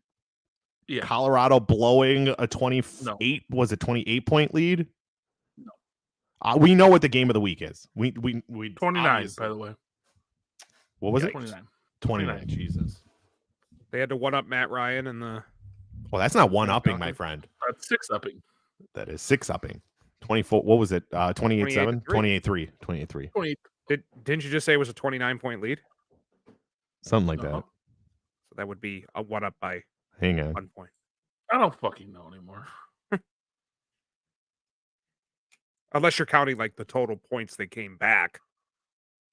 Yeah. Colorado blowing a 28? No. Was it 28-point lead? No. We know what the game of the week is. We 29, obviously. by the way. What was it? 29. 29. Jesus. They had to one up Matt Ryan and the. Well, that's not one upping, my friend. That's 6-upping. That is 6 upping. 24. What was it? 28-7? 28-3. 28-3. 28. Didn't you just say it was a 29-point lead? Something like that. So that would be a one up by Hang on. 1 point. I don't fucking know anymore. Unless you're counting like the total points they came back.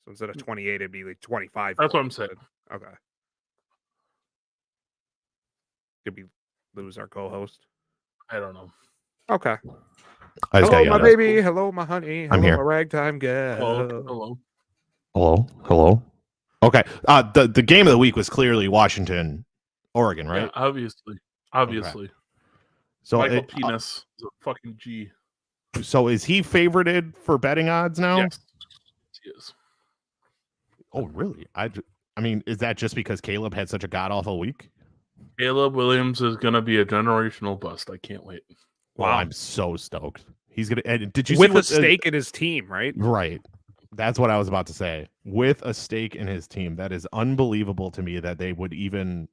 So instead of 28, it'd be like 25. That's what I'm points. saying. Okay. Did we lose our co-host? I don't know. Okay. I just Hello, got my you. baby. Hello, my honey. Hello, I'm here. my ragtime girl. Hello. Hello. Okay. The game of the week was clearly Washington, Oregon, right? Yeah, obviously. So Michael Penis is a fucking G. So is he favorited for betting odds now? Yes, he is. Oh, really? I mean, is that just because Caleb had such a god awful week? Caleb Williams is gonna be a generational bust. I can't wait. Wow, I'm so stoked. He's gonna. And did you with see a stake in his team, right? Right. That's what I was about to say. With a stake in his team, that is unbelievable to me that they would even.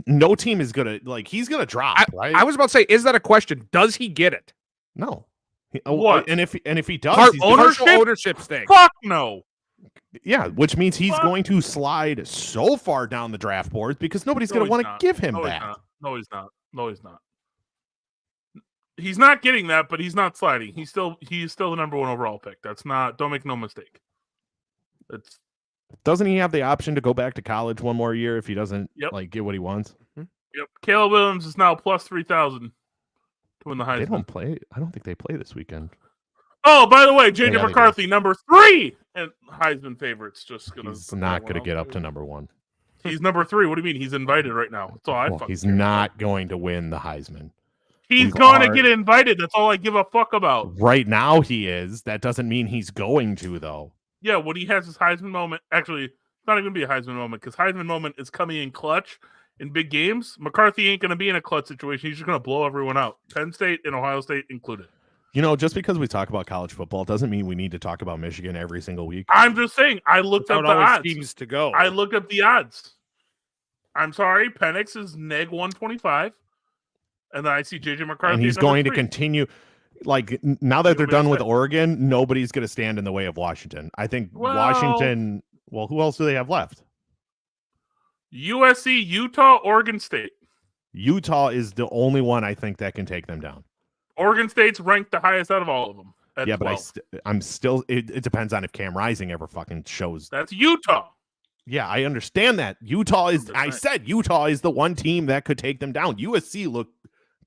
No team is gonna he's gonna drop. Right. I was about to say, is that a question? Does he get it? No. What? And if he does, he's partial ownership stake. Fuck no. Yeah, which means he's going to slide so far down the draft boards because nobody's going to want to give him that. No, he's not. He's not getting that, but he's not sliding. He's still the number 1 overall pick. That's not. Don't make no mistake. Doesn't he have the option to go back to college one more year if he doesn't get what he wants? Yep. Caleb Williams is now plus 3,000 to win the Heisman. They don't play. I don't think they play this weekend. Oh, by the way, J.J. McCarthy, number 3 and Heisman favorites. He's not going to get up to number 1. He's number 3. What do you mean? He's invited right now. That's all He's not going to win the Heisman. He's going to get invited. That's all I give a fuck about. Right now he is. That doesn't mean he's going to, though. Yeah, when he has his Heisman moment, actually, it's not even going to be a Heisman moment because Heisman moment is coming in clutch in big games. McCarthy ain't going to be in a clutch situation. He's just going to blow everyone out. Penn State and Ohio State included. just because we talk about college football doesn't mean we need to talk about Michigan every single week. I'm just saying. I looked That's up how the it always odds. seems to go. I looked up the odds. I'm sorry, Penix is neg 125, and then I see JJ McCarthy. And he's at number going to 3. continue. Like, now that You they're want me to done with say? Oregon, nobody's going to stand in the way of Washington. I think Well- Washington. Well, who else do they have left? USC, Utah, Oregon State. Utah is the only one I think that can take them down. Oregon State's ranked the highest out of all of them. At Yeah, 12. but I'm still. It depends on if Cam Rising ever fucking shows. That's Utah. Yeah, I understand that. Utah is. I 100%. said Utah is the one team that could take them down. USC looked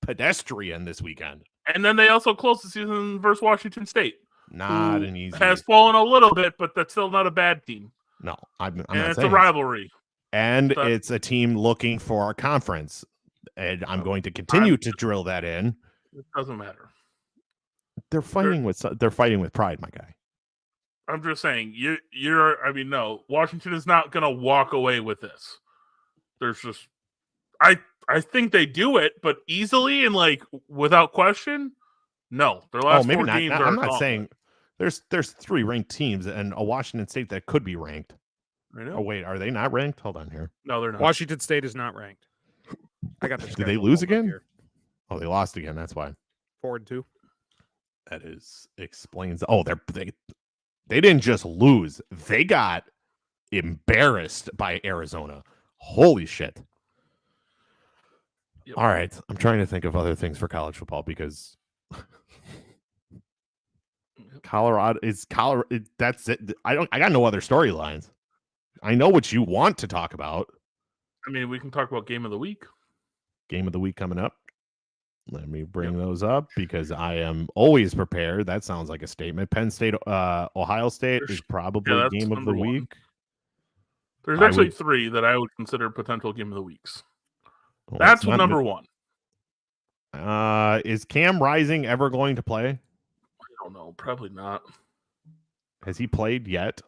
pedestrian this weekend. And then they also closed the season versus Washington State. Not who an easy. Has fallen a little bit, but that's still not a bad team. No, I'm And not it's saying. a rivalry. And So- it's a team looking for a conference, and I'm going to continue to drill that in. It doesn't matter. They're fighting with pride, my guy. I'm just saying, no, Washington is not going to walk away with this. There's just, I think they do it, but easily and like without question, no. Their last maybe 4 not. games I'm are not gone. saying there's 3 ranked teams and a Washington State that could be ranked. I know. Oh wait, are they not ranked? Hold on here. No, they're not. Washington State is not ranked. I got. Did they lose again? Oh, they lost again. That's why. 4-2. That explains. Oh, they didn't just lose; they got embarrassed by Arizona. Holy shit! Yep. All right, I'm trying to think of other things for college football because Colorado. That's it. I got no other storylines. I know what you want to talk about. I mean, we can talk about game of the week. Game of the week coming up. Let me bring those up because I am always prepared. That sounds like a statement. Penn State, Ohio State is probably that's game of the number one. week. There's I actually would- 3 that I would consider potential game of the weeks. Well, That's it's not number 1. Is Cam Rising ever going to play? I don't know. Probably not. Has he played yet?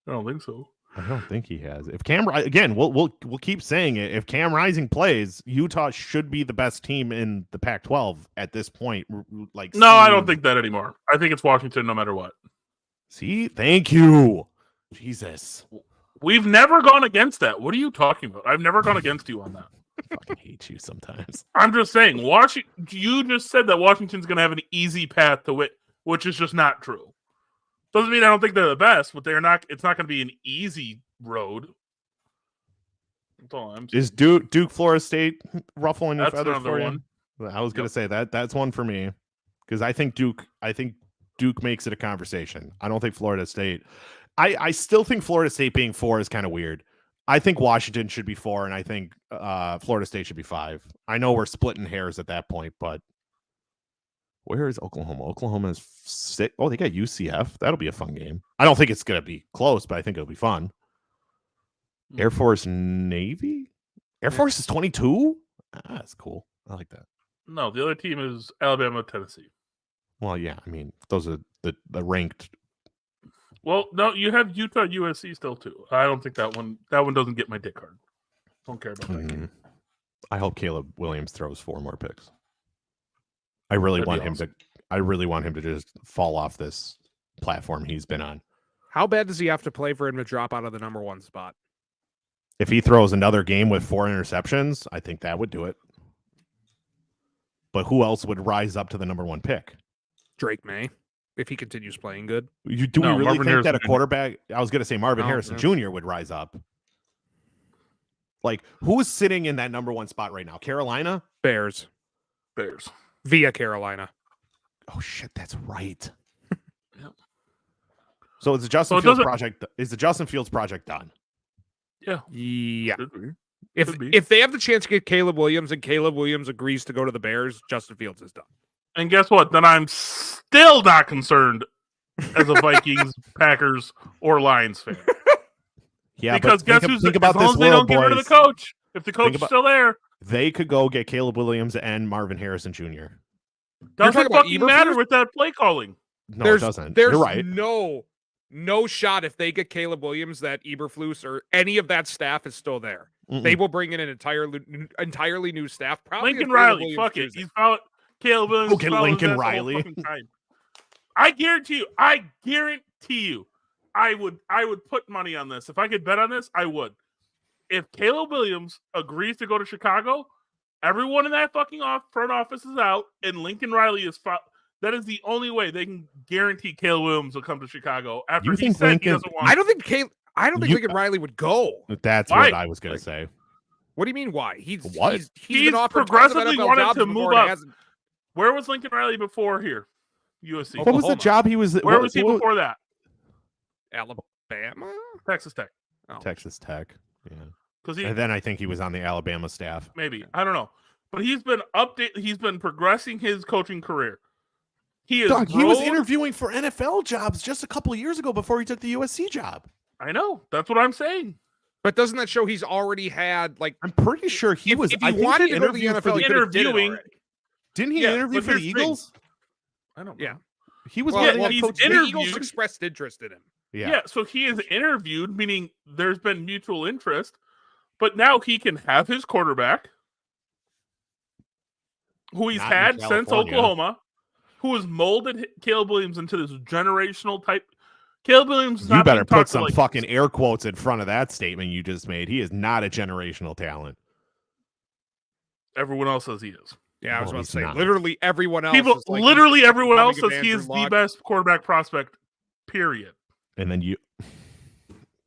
I don't think so. I don't think he has. If Cam again, we'll keep saying it. If Cam Rising plays, Utah should be the best team in the Pac-12 at this point. Like, No, I don't think that anymore. I think it's Washington no matter what. See, thank you, Jesus. We've never gone against that. What are you talking about? I've never gone against you on that. I fucking hate you sometimes. I'm just saying, you just said that Washington's going to have an easy path to win, which is just not true. Doesn't mean I don't think they're the best, but they're not. It's not going to be an easy road. That's all I'm saying. Is Duke Florida State ruffling your That's feathers another for you? one. I was gonna say that's one for me because I think Duke makes it a conversation. I don't think Florida State. I still think Florida State being 4 is kind of weird. I think Washington should be 4, and I think Florida State should be 5. I know we're splitting hairs at that point, but where is Oklahoma? Oklahoma is 6. Oh, they got UCF. That'll be a fun game. I don't think it's gonna be close, but I think it'll be fun. Air Force Navy? Air Force is 22? That's cool. I like that. No, the other team is Alabama, Tennessee. Well, yeah, I mean, those are the ranked. Well, no, you have Utah, USC still too. I don't think that one doesn't get my dick hard. Don't care about that game. I hope Caleb Williams throws 4 more picks. I really That'd want be him awesome. I really want him to just fall off this platform he's been on. How bad does he have to play for him to drop out of the number 1 spot? If he throws another game with 4 interceptions, I think that would do it. But who else would rise up to the number 1 pick? Drake May, if he continues playing good. Do No, we really Marvin think that Harrison a Jr. quarterback? I was going to say Marvin No, Harrison no. Jr. would rise up. Like, who is sitting in that number 1 spot right now? Carolina? Bears Bears. via Carolina. Oh shit, that's right. Yep. So it's the Justin So it Fields doesn't- project. Is the Justin Fields project done? Yeah. Yeah. Could be. If Could be. if they have the chance to get Caleb Williams and Caleb Williams agrees to go to the Bears, Justin Fields is done. And guess what? Then I'm still not concerned as a Vikings, Packers, or Lions fan. Yeah, Because but guess who's think about as long this as they world, don't get rid of the boys. coach. If the coach is about- still there, They could go get Caleb Williams and Marvin Harrison Jr. doesn't talking about fucking matter Eberflus? with that play calling. No, there's it doesn't. There's You're right. no shot if they get Caleb Williams that Eberflus or any of that staff is still there. Mm-mm. They will bring in an entirely new staff. Probably Lincoln if Caleb Riley, Williams fuck it. chooses. Caleb Williams. Look at followed Lincoln that the whole Riley. fucking time. I guarantee you, I would put money on this. If I could bet on this, I would. If Caleb Williams agrees to go to Chicago, everyone in that fucking front office is out, and Lincoln Riley is. That is the only way they can guarantee Caleb Williams will come to Chicago. After You he think said Lincoln- he doesn't want. I don't think Lincoln Riley would go. That's Why? what I was going to say. What do you mean? Why? He's What? He's been offered progressively tons of NFL wanted jobs to before move and up. hasn't- Where was Lincoln Riley before here? USC. What was the Oklahoma. job he was? Where was he before that? Alabama. Texas Tech. Texas Tech. Yeah. Because And then I think he was on the Alabama staff. maybe I don't know, but he's been progressing his coaching career. He is. Dog, he was interviewing for NFL jobs just a couple of years ago before he took the USC job. I know. That's what I'm saying. But doesn't that show he's already had like? I'm pretty sure he was. If I he think wanted he to go to the interviewed for NFL, he the, could have did it interviewing- already. didn't he Yeah, interview but for the here's the thing. Eagles? I don't know. Yeah. He was Well, one of yeah, the he's coaches. the interviewed- Eagles expressed interest in him. Yeah. So he is interviewed, meaning there's been mutual interest, but now he can have his quarterback, who he's Not in had since California. Oklahoma, who has molded Caleb Williams into this generational type. Caleb Williams is You not better being put talked to some like fucking air quotes in front of that statement you just made. He is not a generational talent. everyone else says he is. Yeah, I was No, about he's to say not. literally everyone else. People, is like, literally he's everyone else becoming says of he Andrew is the Luck. best quarterback prospect. Period. And then you,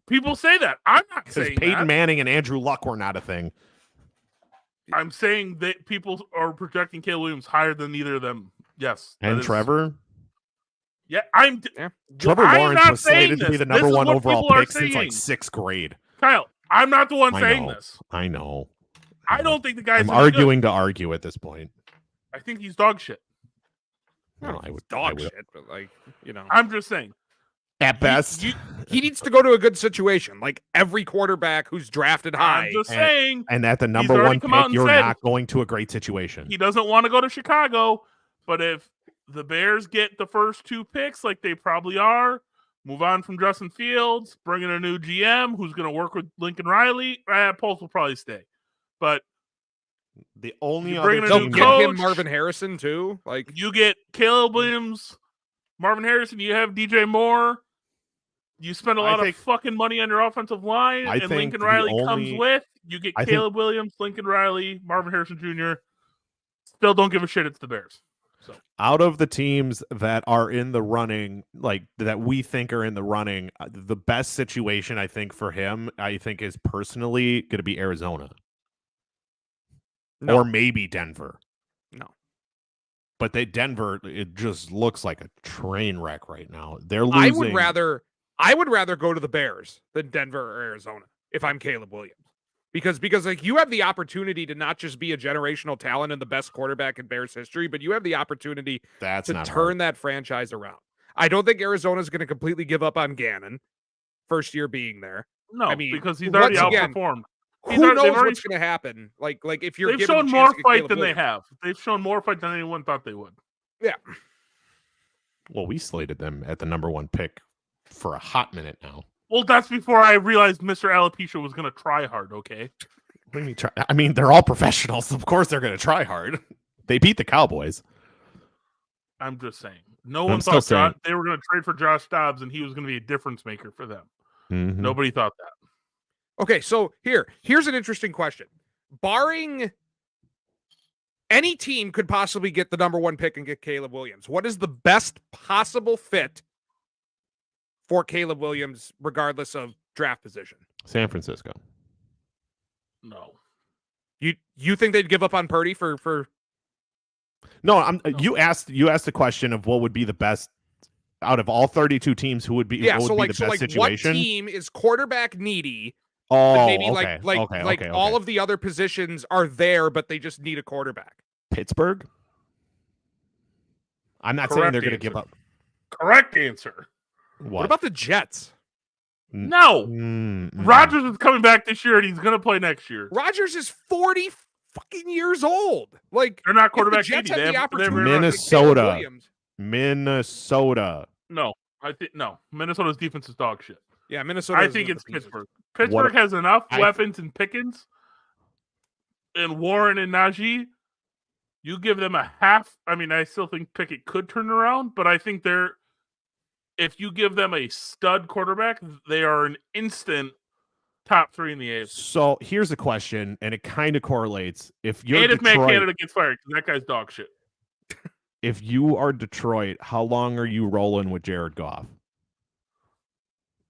People say that. I'm not because saying Peyton that. Manning and Andrew Luck were not a thing. I'm saying that people are projecting Caleb Williams higher than either of them. Yes. that And is- Trevor, Yeah, I'm. Yeah. Trevor I'm Lawrence not was slated to be saying the this. number This is one what overall people are pick since like saying. 6th grade. Kyle, I'm not the one I saying know. this. I know. I don't think the guy's I'm any good. arguing to argue at this point. I think he's dog shit. No, I would. I dog would- shit, but like I'm just saying. At best, he needs to go to a good situation, like every quarterback who's drafted high. I'm just saying and at the number already one come out pick, and you're said- not going to a great situation. he doesn't want to go to Chicago. But if the Bears get the first 2 picks, like they probably are, move on from Justin Fields, bring in a new GM who's going to work with Lincoln Riley, Pulse will probably stay. But The only You other bring in a They'll new team give coach. him Marvin Harrison too. Like you get Caleb Williams, Marvin Harrison, you have DJ Moore. You spend a I lot think- of fucking money on your offensive line, I and think Lincoln the Riley only- comes with. You get I think- Caleb Williams, Lincoln Riley, Marvin Harrison Jr. Still don't give a shit. It's the Bears. So out of the teams that are in the running, like that we think are in the running, the best situation I think for him, I think is personally going to be Arizona No. or maybe Denver. No. But Denver, it just looks like a train wreck right now. They're I losing. would rather go to the Bears than Denver or Arizona if I'm Caleb Williams. Because like you have the opportunity to not just be a generational talent and the best quarterback in Bears history, but you have the opportunity That's to not turn hard. that franchise around. I don't think Arizona's going to completely give up on Gannon first year being there. no, I mean, because he's already once again, outperformed. Who They've knows already- what's going to happen? Like if you're They've given shown a chance more to get fight Caleb than they Williams. have. They've shown more fight than anyone thought they would. Yeah. Well, we slated them at the number one pick for a hot minute now. Well, that's before I realized Mr. Alopecia was going to try hard. Okay. What do you mean try? I mean, they're all professionals. Of course, they're going to try hard. They beat the Cowboys. I'm just saying. No I'm one still thought saying- they were going to trade for Josh Dobbs and he was going to be a difference maker for them. Mhm. Nobody thought that. Okay, so here's an interesting question. Barring any team could possibly get the number one pick and get Caleb Williams. What is the best possible fit for Caleb Williams, regardless of draft position? San Francisco. No. You think they'd give up on Purdy for No, you asked the question of what would be the best out of all 32 teams. Who would be? yeah? What So would like be the so best like situation? what team is quarterback needy? Oh, But maybe okay, like all of the other positions are there, but they just need a quarterback. Pittsburgh. I'm not saying Correct they're going to answer. give up. Correct answer. What about the Jets? No. Mm, Rodgers is coming back this year and he's going to play next year. Rodgers is 40 fucking years old. Like They're not if the quarterback Jets needy. had They the have- opportunity they're- to get Minnesota. Caleb Williams- Minnesota. No. I think no. Minnesota's defense is dog shit. Yeah, Minnesota. I is think the it's pieces. Pittsburgh. Pittsburgh has enough weapons and Pickens and Warren and Najee You give them a half. I mean, I still think Pickett could turn around, but I think if you give them a stud quarterback, they are an instant top 3 in the AFC. So here's the question, and it kind of correlates. If you're And if Matt Detroit, Canada gets fired, because that guy's dog shit. if you are Detroit, how long are you rolling with Jared Goff?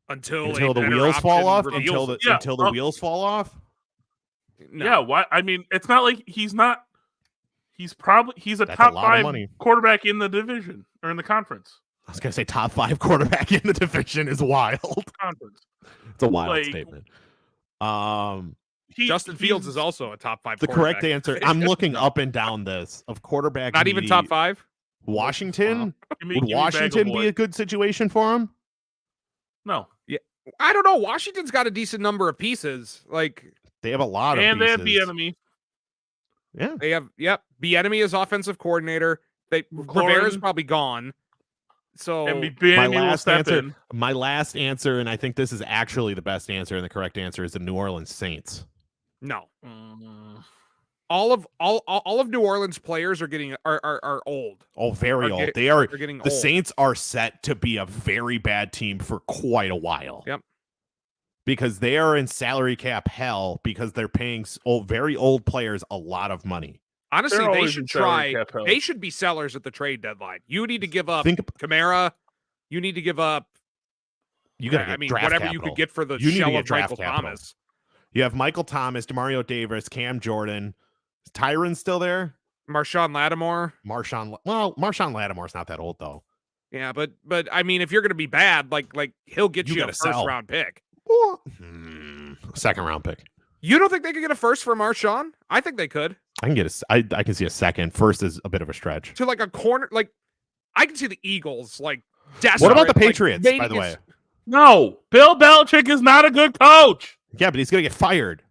Until the wheels fall off? Until the wheels fall off? No. Yeah, why? I mean, it's not like he's not. He's a That's top a lot of 5 money. quarterback in the division or in the conference. I was gonna say top 5 quarterback in the division is wild. Conference. It's a wild Like, statement. Justin Fields is also a top 5. The correct answer. I'm looking up and down this of quarterback. Not even top 5. Washington. Give me Would Washington Bagel be Boy. a good situation for him? No, I don't know. Washington's got a decent number of pieces. Like They have a lot of and they have pieces. Bieniemy. Yeah. they have. Yep. Bieniemy is offensive coordinator. Rivera is probably gone. So And My Bieniemy will last step answer. in. My last answer, and I think this is actually the best answer, and the correct answer is the New Orleans Saints. no. Mm, All of New Orleans players are getting are old. Oh, very Are old. get- They are. They're getting The old. Saints are set to be a very bad team for quite a while. Yep. Because they are in salary cap hell because they're paying very old players a lot of money. Honestly, They're they always should in salary try. cap hell. They should be sellers at the trade deadline. You need to give up Think Kamara. You need to give up. you got to get draft whatever capital. you could get for the You need to shell get of draft Michael capital. Thomas. You have Michael Thomas, Demario Davis, Cam Jordan. Is Tyron still there? Marshawn Lattimore. Marshawn Lattimore's not that old though. Yeah, but I mean, if you're going to be bad, like he'll get You you a gotta first sell. round pick. Second round pick. You don't think they could get a first for Marshawn? I think they could. I can get I can see a second. First is a bit of a stretch. To like a corner, like I can see the Eagles like desperate. What about the like, Patriots, maybe by the way? No, Bill Belichick is not a good coach. Yeah, but he's gonna get fired.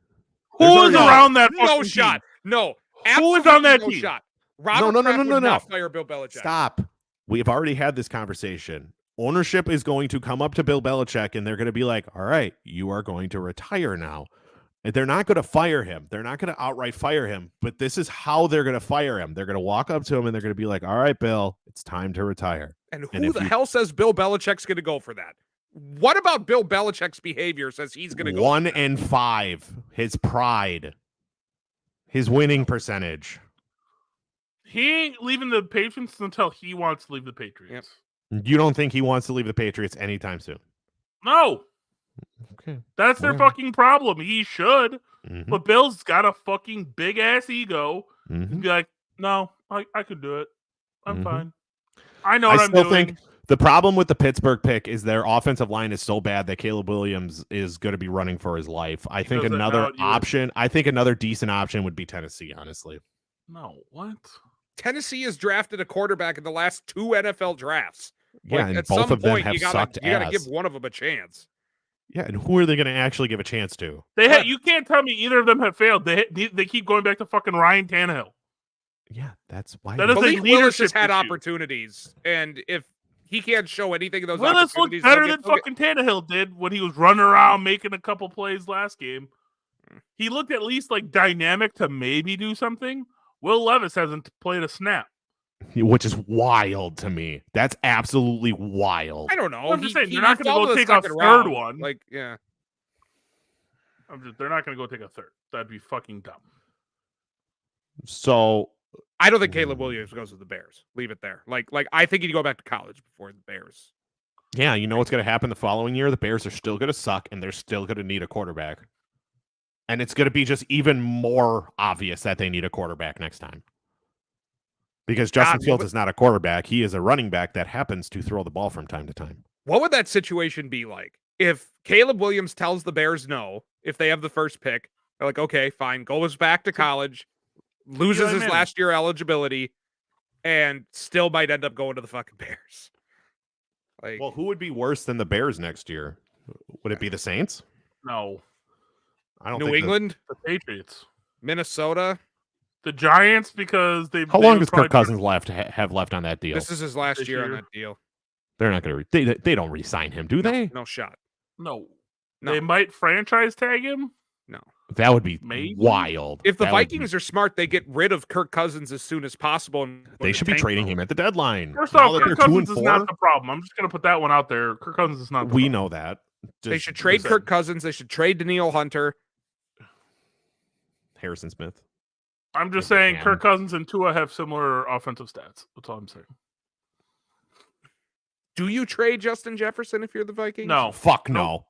Who is around that No fucking shot. team? No. Who is on that no team? shot. Robert No, Kraft would no. not fire Bill Belichick. Stop. We've already had this conversation. Ownership is going to come up to Bill Belichick and they're going to be like, all right, you are going to retire now. And they're not going to fire him. They're not going to outright fire him, but this is how they're going to fire him. They're going to walk up to him and they're going to be like, all right, Bill, it's time to retire. And And who if the you- hell says Bill Belichick's going to go for that? What about Bill Belichick's behavior says he's going to go? 1-5, his pride, his winning percentage. He ain't leaving the Patriots until he wants to leave the Patriots. You don't think he wants to leave the Patriots anytime soon? No, Okay. that's their Whatever. fucking problem. He should, Mhm. but Bill's got a fucking big ass ego. Mhm. He'd be like, no, I could do it. I'm Mhm. fine. I know I what I'm still doing. think the problem with the Pittsburgh pick is their offensive line is so bad that Caleb Williams is going to be running for his life. I think does it another now at USC. option, I think another decent option would be Tennessee, honestly. No, what? Tennessee has drafted a quarterback in the last 2 NFL drafts. Yeah, Like, and at both some of them point, have you sucked gotta ass. give one of them a chance. Yeah, and who are they going to actually give a chance to? You can't tell me either of them have failed. They keep going back to fucking Ryan Tannehill. Yeah, that's why. That is a Malik Willis has leadership had issue. opportunities, and if he can't show anything in those Willis looked opportunities, better he'll than get- fucking Tannehill did when he was running around making a couple plays last game. He looked at least like dynamic to maybe do something. Will Levis hasn't played a snap. Which is wild to me. That's absolutely wild. I don't know. I'm just saying, he they're not gonna fell go to the take a second third round. one. Like, yeah. They're not going to go take a third. That'd be fucking dumb. So I don't think Caleb Williams goes to the Bears. Leave it there. Like I think he'd go back to college before the Bears. yeah, you know what's going to happen the following year? The Bears are still going to suck, and they're still going to need a quarterback. And it's going to be just even more obvious that they need a quarterback next time. Because Justin God, Fields is not a quarterback. He is a running back that happens to throw the ball from time to time. What would that situation be like if Caleb Williams tells the Bears no, if they have the first pick? They're like, okay, fine, goes back to college, loses Eli his Manning. last year eligibility, and still might end up going to the fucking Bears. Like, Well, who would be worse than the Bears next year? Would it be the Saints? No, I don't New think England, the Patriots. Minnesota. The Giants, because they. How they long would does probably Kirk Cousins have left on that deal? This is his last This year on year. that deal. They're not going to. They don't re-sign him, do they? No shot. No. No. They might franchise tag him. No. That would be Maybe. wild. If the That would Vikings are smart, they get rid of Kirk Cousins as soon as possible. they should be trading him at the deadline. First Now off, that Kirk they're 2 Cousins and is 4, not the problem. I'm just going to put that one out there. Kirk Cousins is not the we problem. know that. They should trade Kirk Cousins. They should trade Daniil Hunter. Harrison Smith. I'm just If they saying can. Kirk Cousins and Tua have similar offensive stats. That's all I'm saying. Do you trade Justin Jefferson if you're the Vikings? No. Fuck Nope.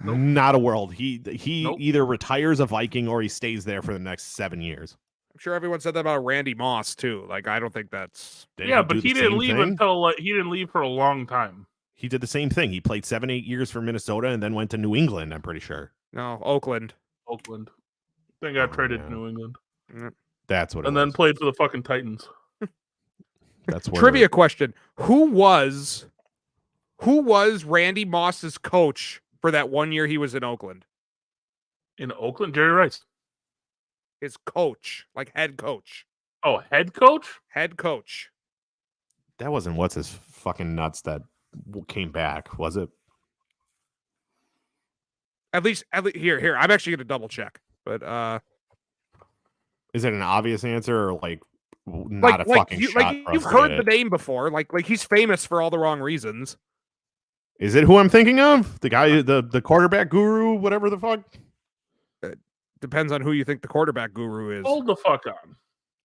no. Nope. Not a world. He Nope. either retires a Viking or he stays there for the next 7 years. I'm sure everyone said that about Randy Moss too. Like, I don't think that's. Didn't Yeah, do but the he didn't same leave thing? until he didn't leave for a long time. He did the same thing. He played 7-8 years for Minnesota and then went to New England, I'm pretty sure. No, Oakland. Oakland. Then got Oh, traded yeah. to New England. That's what it And then was. played for the fucking Titans. That's where Trivia question: Who was Randy Moss's coach for that 1 year he was in Oakland? In Oakland, Jerry Rice. His coach, like head coach. Oh, head coach? Head coach. that wasn't what's his fucking nuts that came back, was it? At least here. I'm actually gonna double check. But Is it an obvious answer or like not a fucking shot? for us you've to heard get the it? name before. Like he's famous for all the wrong reasons. Is it who I'm thinking of? The guy, the quarterback guru, whatever the fuck. Depends on who you think the quarterback guru is. Hold the fuck on.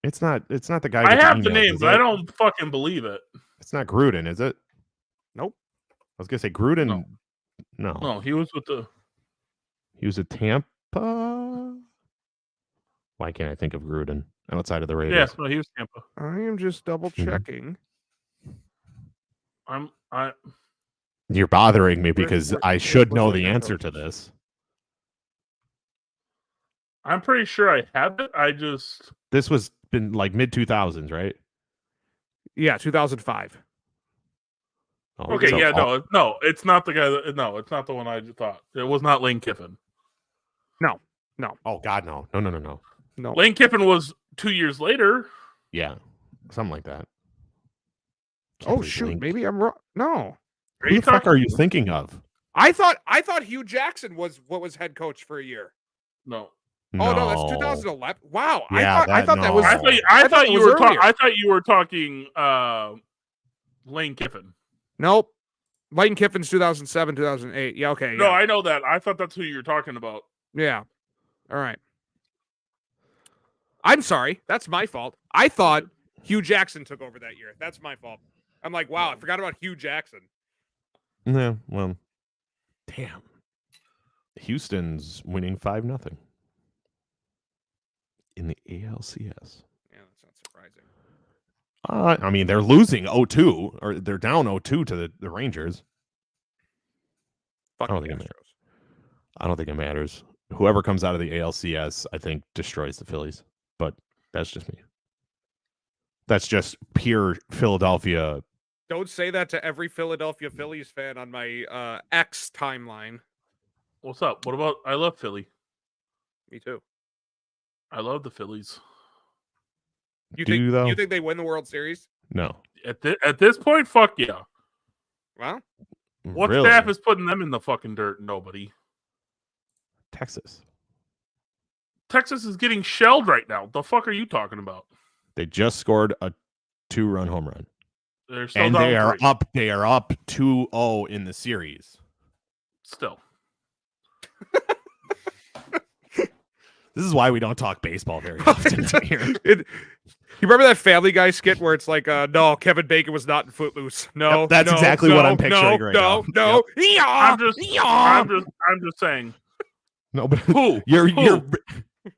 It's not the guy. I gets have the emailed, name, is but I it? don't fucking believe it. It's not Gruden, is it? Nope. I was gonna say Gruden. No. No. No, he was with the. He was at Tampa. Why can't I think of Gruden outside of the Raiders? Yeah, no, he was Tampa. I am just double checking. You're bothering me because where- I should know where's the my answer coach? to this. I'm pretty sure I have it. I just. This was been like mid 2000s, right? Yeah, 2005. Oh, Okay, so- yeah, no, it's not the guy. No, it's not the one I just thought. It was not Lane Kiffin. Oh God, no. No. Lane Kiffin was 2 years later. Yeah, something like that. Can't Oh believe shoot, Link- maybe I'm wrong. No. Are Who you the fuck talking- are you thinking of? I thought Hugh Jackson was head coach for a year. No, Oh no, that's 2011. Wow. Yeah, I thought that was no. I thought it you was were earlier. I thought you were talking Lane Kiffin. Nope. Lane Kiffin's 2007, 2008. Yeah, okay. No, yeah. I know that. I thought that's who you were talking about. Yeah. All right. I'm sorry. That's my fault. I thought Hugh Jackson took over that year. That's my fault. I'm like, wow, I forgot about Hugh Jackson. Yeah, well, damn. Houston's winning 5-0 in the ALCS. Yeah, that's not surprising. I mean, they're losing 0-2, or they're down 0-2 to the Rangers. Fucking don't think it Astros. I don't think it matters. Whoever comes out of the ALCS, I think, destroys the Phillies. But that's just me. That's just pure Philadelphia. Don't say that to every Philadelphia Phillies fan on my X timeline. What's up? What about? I love Philly. Me too. I love the Phillies. You Do think you, though? you think they win the World Series? No. At this point, fuck yeah. Well, What Really? staff is putting them in the fucking dirt? Nobody. Texas. Texas is getting shelled right now. The fuck are you talking about? They just scored a 2-run home run. They're still And down they are 3. up 2-0 in the series. Still. This is why we don't talk baseball very often here. you remember that Family Guy skit where it's like, no, Kevin Bacon was not in Footloose. No, Yep, that's no, exactly what I'm picturing right no, now. No, no, I'm just saying. No, but Who? you're Who?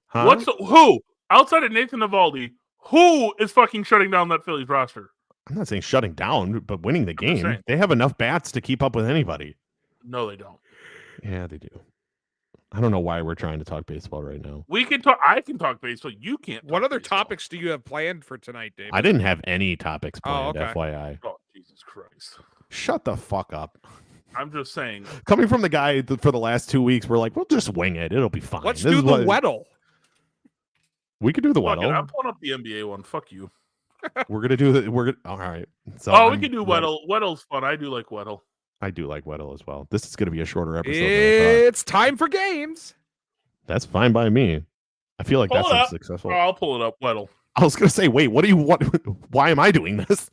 huh? Who outside of Nathan Eovaldi? Who is fucking shutting down that Phillies roster? I'm not saying shutting down, but winning the just game. saying. They have enough bats to keep up with anybody. No, they don't. Yeah, they do. I don't know why we're trying to talk baseball right now. We can talk. I can talk baseball. You can't. What talk other baseball. topics do you have planned for tonight, Dave? I didn't have any topics Oh, planned, okay. FYI. Oh, Jesus Christ! Shut the fuck up. I'm just saying. Coming from the guy for the last 2 weeks, we're like, we'll just wing it. It'll be fine. Let's This do is the what- Weddle. We could do the Fuck it, Weddle. I'm pulling up the NBA one. Fuck you. We're gonna do the. We're gonna. All right. So Oh, we I'm- can do Weddle. Weddle's fun. I do like Weddle. I do like Weddle as well. This is gonna be a shorter episode. Than I thought. It's time for games. That's fine by me. I feel like Pull that's it up. successful. Oh, I'll pull it up. Weddle. I was gonna say, wait, what do you want? Why am I doing this?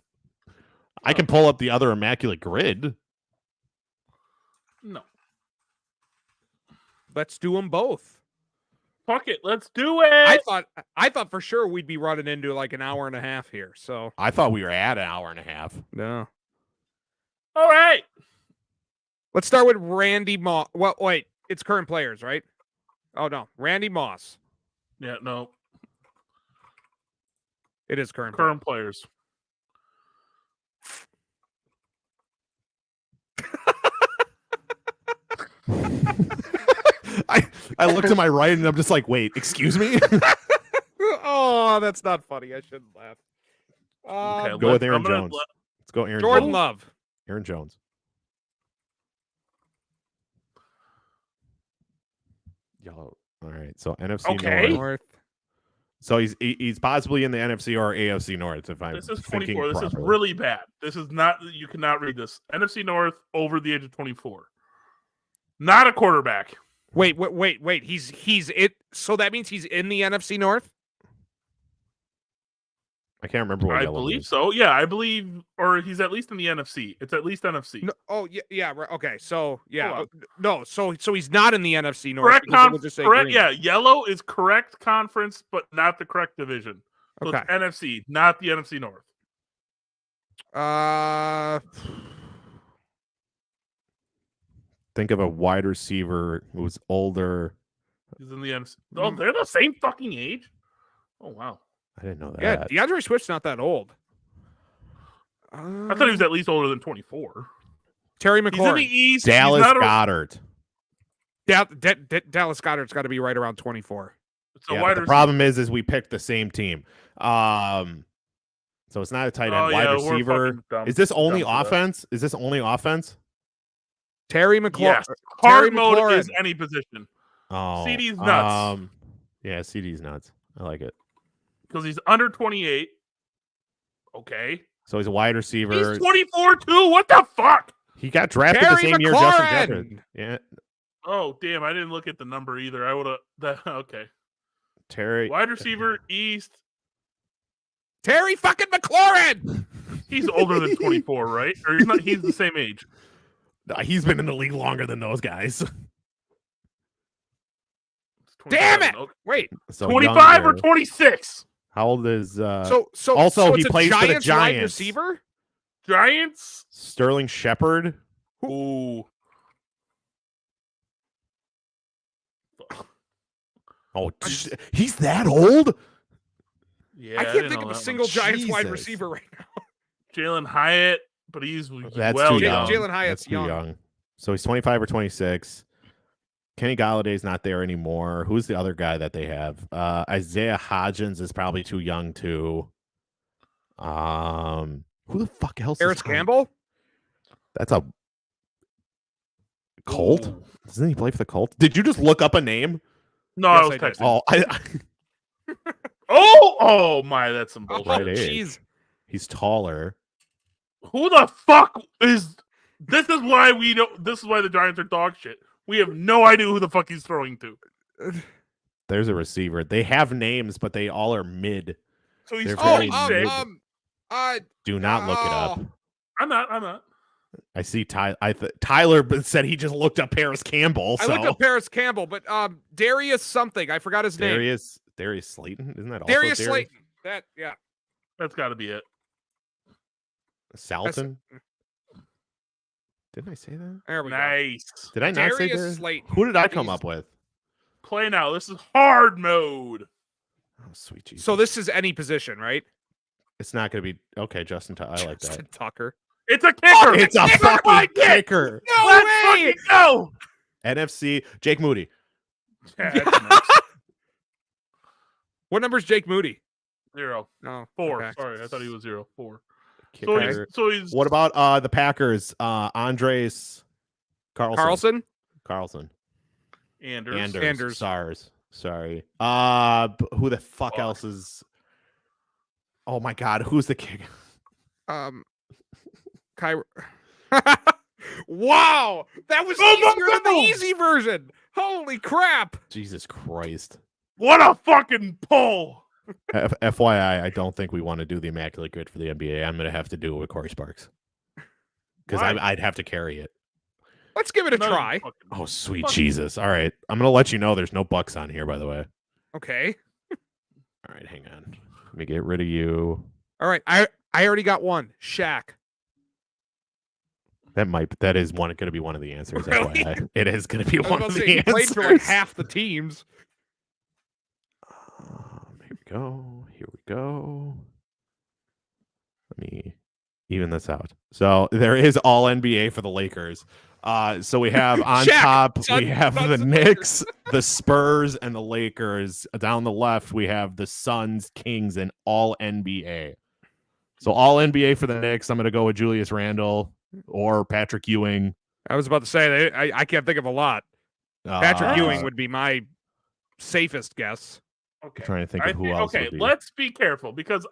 I can pull up the other Immaculate grid. No. Let's do them both. Fuck it. Let's do it. I thought for sure we'd be running into like an hour and a half here. So I thought we were at an hour and a half. no. All right. Let's start with Randy Moss. Well, wait, it's current players, right? Oh no, Randy Moss. Yeah, no. It is current. Current players. I look to my right and I'm just like, wait, excuse me? Oh, that's not funny. I shouldn't laugh. Okay, Go with Aaron I'm gonna Jones. Let's go Aaron Jordan Jones. Love. Aaron Jones. Yellow. All right. So NFC Okay. North. So he's possibly in the NFC or AFC North. If I'm This is thinking 24. This is properly. really bad. This is not. You cannot read this. NFC North over the age of 24. Not a quarterback. Wait. He's it. So that means he's in the NFC North. I can't remember what I yellow believe means. so. Yeah, I believe, or he's at least in the NFC. It's at least NFC. No, oh yeah. Right. Okay. So yeah. Hold No. So he's not in the NFC North. Correct. because it will just say Correct. green. Yeah, yellow is correct conference, but not the correct division. So Okay. it's NFC, not the NFC North. Think of a wide receiver who's older. He's in the NFC. Oh, they're the same fucking age. Oh wow. I didn't know Yeah. that. DeAndre Swift's not that old. I thought he was at least older than 24. Terry He's in the McLaurin. East. Dallas he's not Goddard. Dallas Goddard's got to be right around 24. It's a Yeah, wide but the receiver. problem is we picked the same team. So it's not a tight end. Oh, Wide yeah, we're receiver. fucking dumb- Is this only dumb for that. offense? Is this only offense? Terry McLaurin. Yes. Terry Hard mode McLaurin. is any position Oh, CD's nuts. Yeah, CD's nuts. I like it. because he's under 28. Okay. So he's a wide receiver. He's 24 too. What the fuck? He got drafted Terry the same year Justin McLaurin! Jefferson. Yeah, Oh, damn. I didn't look at the number either. I would have. Okay. Terry. Wide receiver, East. Terry fucking McLaurin. He's older than 24, right? Or he's not. He's the same age. He's been in the league longer than those guys. It's Damn 27. it! Okay. Wait. So 25 or younger. 26? How old is So also, he it's a plays for the wide Giants. receiver. Giants? Sterling Shepard? Ooh. Oh, he's that old? Yeah, I can't didn't think know of a that single one. Giants wide Jesus. receiver right now. Jalen Hyatt, but he's That's well too young. Jalen Hyatt's That's too young. young. So he's 25 or 26. Kenny Galladay's not there anymore. Who's the other guy that they have? Isaiah Hodgins is probably too young too. Who the fuck else? Harris is Campbell. That's a Colt. Ooh. Doesn't he play for the Colt? Did you just look up a name? No, Yes, I was I did. texting. Oh my, that's some Oh, bullshit. Right age. jeez. He's taller. Who the fuck is this? Is why we don't. This is why the Giants are dog shit. We have no idea who the fuck he's throwing to. There's a receiver. They have names, but they all are mid. So he's They're Oh, very 26. mid. Do not look it up. I'm not. I see Tyler said he just looked up Harris Campbell. I So looked up Paris Campbell, but Darius something. I forgot his name. Darius Slayton, isn't that also Darius Slayton. That yeah. That's got to be it. Salton? Didn't I say that? There we go. Nice. Did I not say Darius Darius? Slayton. Who did I come He's- up with? Play now. This is hard mode. Oh, sweet Jesus. So this is any position, right? it's not going to be okay. Justin, I like that. Justin Tucker. It's a kicker. It's a Kicker fucking by kick. kicker. No Let's way! fucking go. NFC Jake Moody. Yeah, that's nice. What number is Jake Moody? 0. No, 4. okay. Sorry, I thought he was 0. 4. Kicker. So he's What about the Packers? Andres Carlson. Carlson. Anders. Anders. SARS. Sorry. Who the fuck else is? Oh my God, who's the kicker? Wow, that was Oh my easier than the God! easy version. Holy crap! Jesus Christ. What a fucking pull! FYI, I don't think we want to do the Immaculate Grid for the NBA. I'm going to have to do it with Corey Sparks. Because Why? I'd have to carry it. Let's give it a No, you try. fucking- Oh, sweet Fuck. Jesus. All right. I'm going to let you know there's no Bucks on here, by the way. Okay. All right, hang on. Let me get rid of you. All right. I already got one. Shaq. That is going to be one of the answers. Really? FYI. It is going to be I was one about of to the say, he answers. played for like half the teams. Here we go. Here we go. Let me even this out. So there is all NBA for the Lakers. So we have on Shaq, top, Suns- we have Suns the and Knicks, the Spurs, and the Lakers. Down the left, we have the Suns, Kings, and all NBA. So all NBA for the Knicks. I'm going to go with Julius Randle or Patrick Ewing. I was about to say, I can't think of a lot. Patrick Ewing would be my safest guess. Okay. Trying to think of who else. Okay, would be. let's be careful because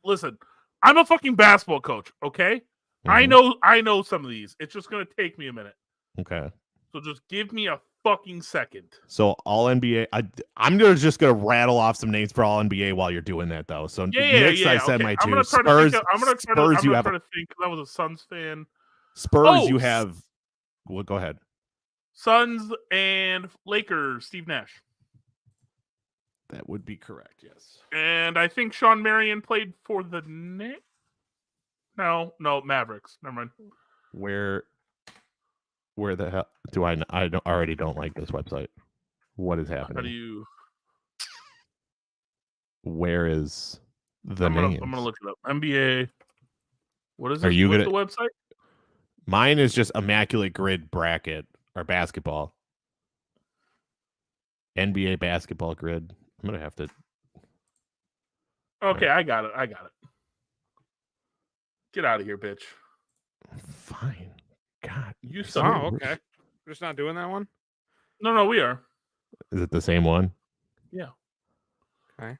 listen. I'm a fucking basketball coach. Okay, Mhm. I know some of these. It's just gonna take me a minute. Okay. So just give me a fucking second. So all NBA. I'm just gonna rattle off some names for all NBA while you're doing that though. So Knicks, I said okay. my I'm two. gonna try Spurs. to think. I'm gonna try Spurs. to. You I'm have gonna try to think because I was a Suns fan. Spurs. Oh, You have. Well, go ahead. Suns and Lakers. Steve Nash. That would be correct. Yes. And I think Sean Marion played for the Knicks. No, Mavericks. Never mind. Where the hell do I? I already don't like this website. What is happening? How do you? Where is the I'm names? gonna look it up. NBA. What is this? Are you What's gonna- the website? Mine is just Immaculate Grid bracket or basketball. NBA basketball grid. I'm gonna have to. Okay, I got it. Get out of here, bitch. Fine. God, You so suck. Oh, okay. We're just not doing that one? No, we are. Is it the same one? Yeah. Okay.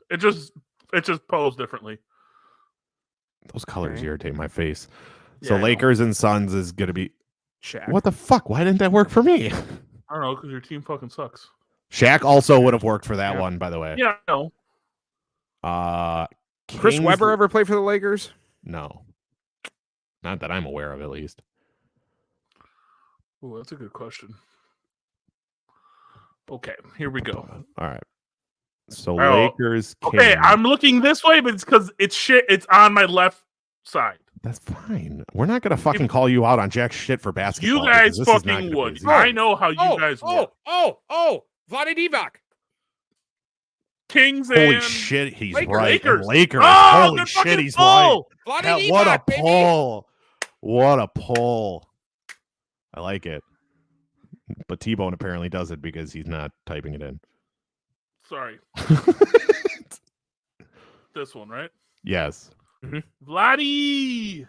It just posed differently. Those colors Okay. irritate my face. Yeah, So I know. Lakers and Suns is gonna be. Shaq. What the fuck? Why didn't that work for me? I don't know because your team fucking sucks. Shaq also would have worked for that Yeah. one, by the way. Yeah, I know. Chris Kings- Webber ever play for the Lakers? No. Not that I'm aware of, at least. Ooh, that's a good question. Okay, here we go. All right. So Oh, Lakers. Okay, Kings. I'm looking this way, but it's because it's shit. It's on my left side. That's fine. We're not gonna fucking call you out on jack shit for basketball. You guys because this is not fucking gonna be would. easy. I know how you guys would. Vlade Divac. Kings Holy and shit, he's Lakers. right. And Lakers. Lakers. Oh, Holy good shit, fucking he's right. pull. Vlade Yeah, what a Divac, baby. pull. What a pull. I like it. But T-Bone apparently does it because he's not typing it in. Sorry, this one, right? Yes. Vladdy.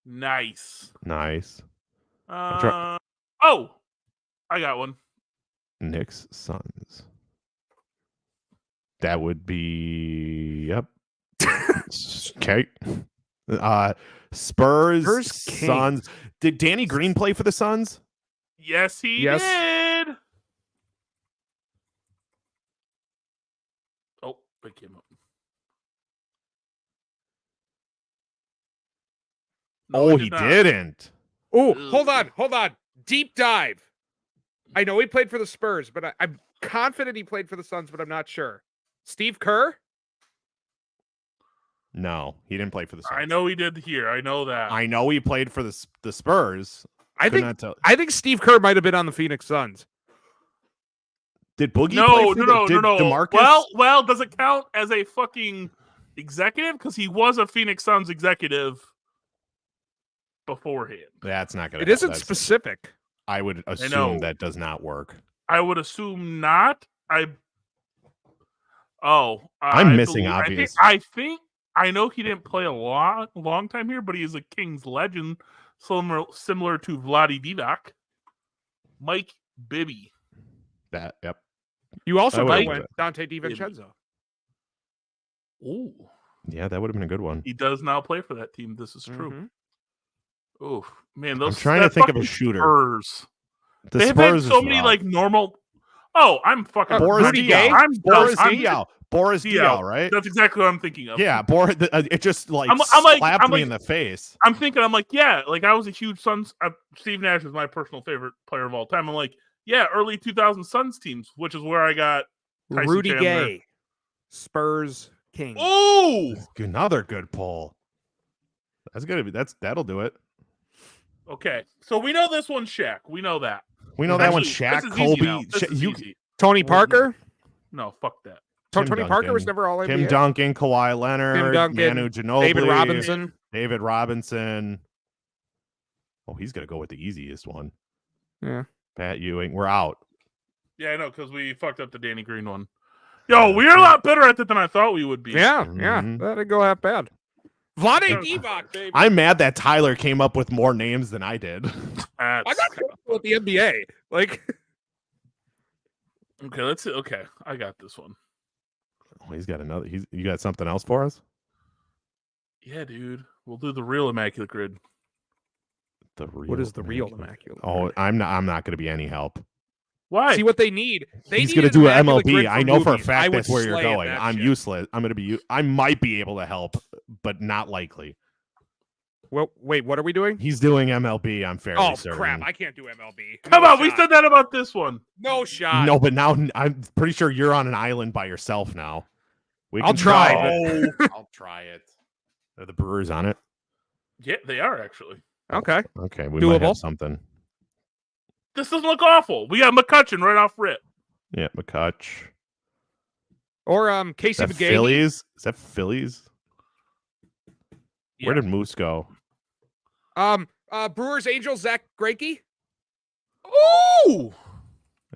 Nice. Nice. I got one. Knicks, Suns. That would be yep. Okay. Spurs, Spurs, Kings. Suns. Did Danny Green play for the Suns? Yes, he Yes. did. Oh, it came up. No, Oh, he he did not. didn't. Oh, hold on. Deep dive. I know he played for the Spurs, but I'm confident he played for the Suns, but I'm not sure. Steve Kerr? No, he didn't play for the Suns. I know he did here. I know that. I know he played for the Spurs. I Could think not tell. Steve Kerr might have been on the Phoenix Suns. Did Boogie play No. for did DeMarcus? Well, does it count as a fucking executive? Because he was a Phoenix Suns executive beforehand. That's not gonna. It isn't that's- specific. I would know. assume that does not work. I would assume not. I'm missing obvious. I think I know he didn't play a long time here, but he is a Kings legend, similar to Vlade Divac. Mike Bibby. That yep. You also I might would've went went. Dante DiVincenzo. Ooh, Yeah, that would have been a good one. he does now play for that team. This is true. Mhm. Oh man, those. trying to that think of a fucking shooter. Spurs. The They've had Spurs so is many rough. like normal. Oh, I'm fucking Boris Rudy Diaw. Gay? Boris I'm- Diaw. Boris Diaw. Diaw, right? That's exactly what I'm thinking of. Yeah, it just like I'm slapped me like- in the face. I'm thinking. I'm like, yeah, like I was a huge Suns. Steve Nash is my personal favorite player of all time. I'm like, yeah, early 2000 Suns teams, which is where I got Tyson Rudy Chandler. Gay, Spurs King. Oh, Another good pull. That's gonna be that'll do it. okay. So we know this one's Shaq. We know that. We know that one. Actually, Shaq, this is easy now. Kobe. This is easy. Tony Parker. No, fuck that. Tim Tony Parker was Duncan. never all Tim NBA. Duncan, Kawhi Leonard, Tim Duncan, Manu Ginobili, David Robinson. Oh, he's gonna go with the easiest one. Yeah. Pat Ewing. We're out. Yeah, I know, because we fucked up the Danny Green one. Yo, we're a lot better at it than I thought we would be. Yeah, Mhm. yeah. That didn't go that bad. Vlade Yeah. Divac, baby. I'm mad that Tyler came up with more names than I did. I got comfortable with the NBA. Like, Okay, let's see. Okay, I got this one. Oh, he's got another. You got something else for us? Yeah, dude. We'll do the real Immaculate Grid. The real. what is the real Immaculate. Immaculate? Oh, I'm not going to be any help. Why? See what they need. He's going to do an Immaculate MLB. Grid I for know for a movies. I fact would that's where you're slay in going. that I'm shit. useless. I'm going to be. I might be able to help, but not likely. Well, wait, what are we doing? He's doing MLB. I'm fairly Oh certain. crap! I can't do MLB. Come No on, we shot. said that about this one. No shot. No, but now I'm pretty sure you're on an island by yourself now. We I'll can try, I'll try it. Are the Brewers on it? Yeah, they are actually. Okay. Okay, we might Doable. have something. This doesn't look awful. We got McCutcheon right off rip. Yeah, McCutch. Or Is Casey that McGahee. Phillies? Is that Phillies? Yeah. Where did Moose go? Brewers Angels Zach Greinke. Ooh!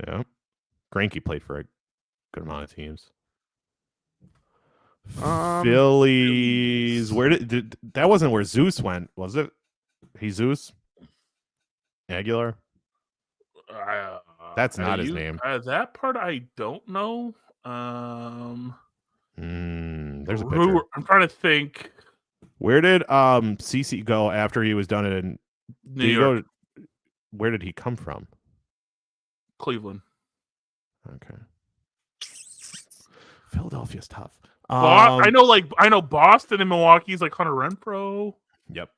Yeah. Greinke played for a good amount of teams. Phillies. Where did that wasn't where Zeus went, was it? Jesus? Aguilar? That's not his name. That part I don't know. There's a picture. I'm trying to think. Where did CC go after he was done in New York, where did he come from? Cleveland. Okay. Philadelphia's tough. I know Boston and Milwaukee's like Hunter Renfroe. Yep.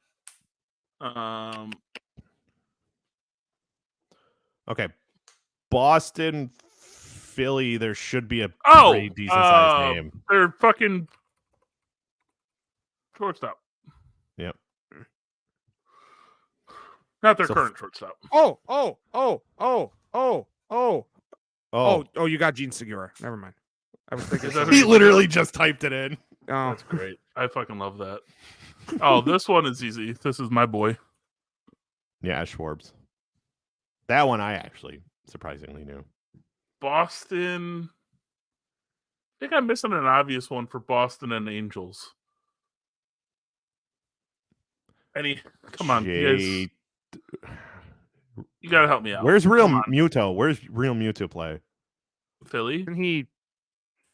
Okay. Boston, Philly, there should be a Oh, pretty decent sized name. They're fucking shortstop. Yep. Not their So- current shortstop. Oh, you got Gene Segura. Never mind. I was thinking. Is that He literally just typed it in. Oh, That's great. I fucking love that. Oh, this one is easy. This is my boy. Yeah, Schwarbs. That one I actually surprisingly knew. Boston. I think I'm missing an obvious one for Boston and Angels. Come on, you guys. You gotta help me out. Where's Real Come on. Muto? Where's Real Muto play? Philly? isn't he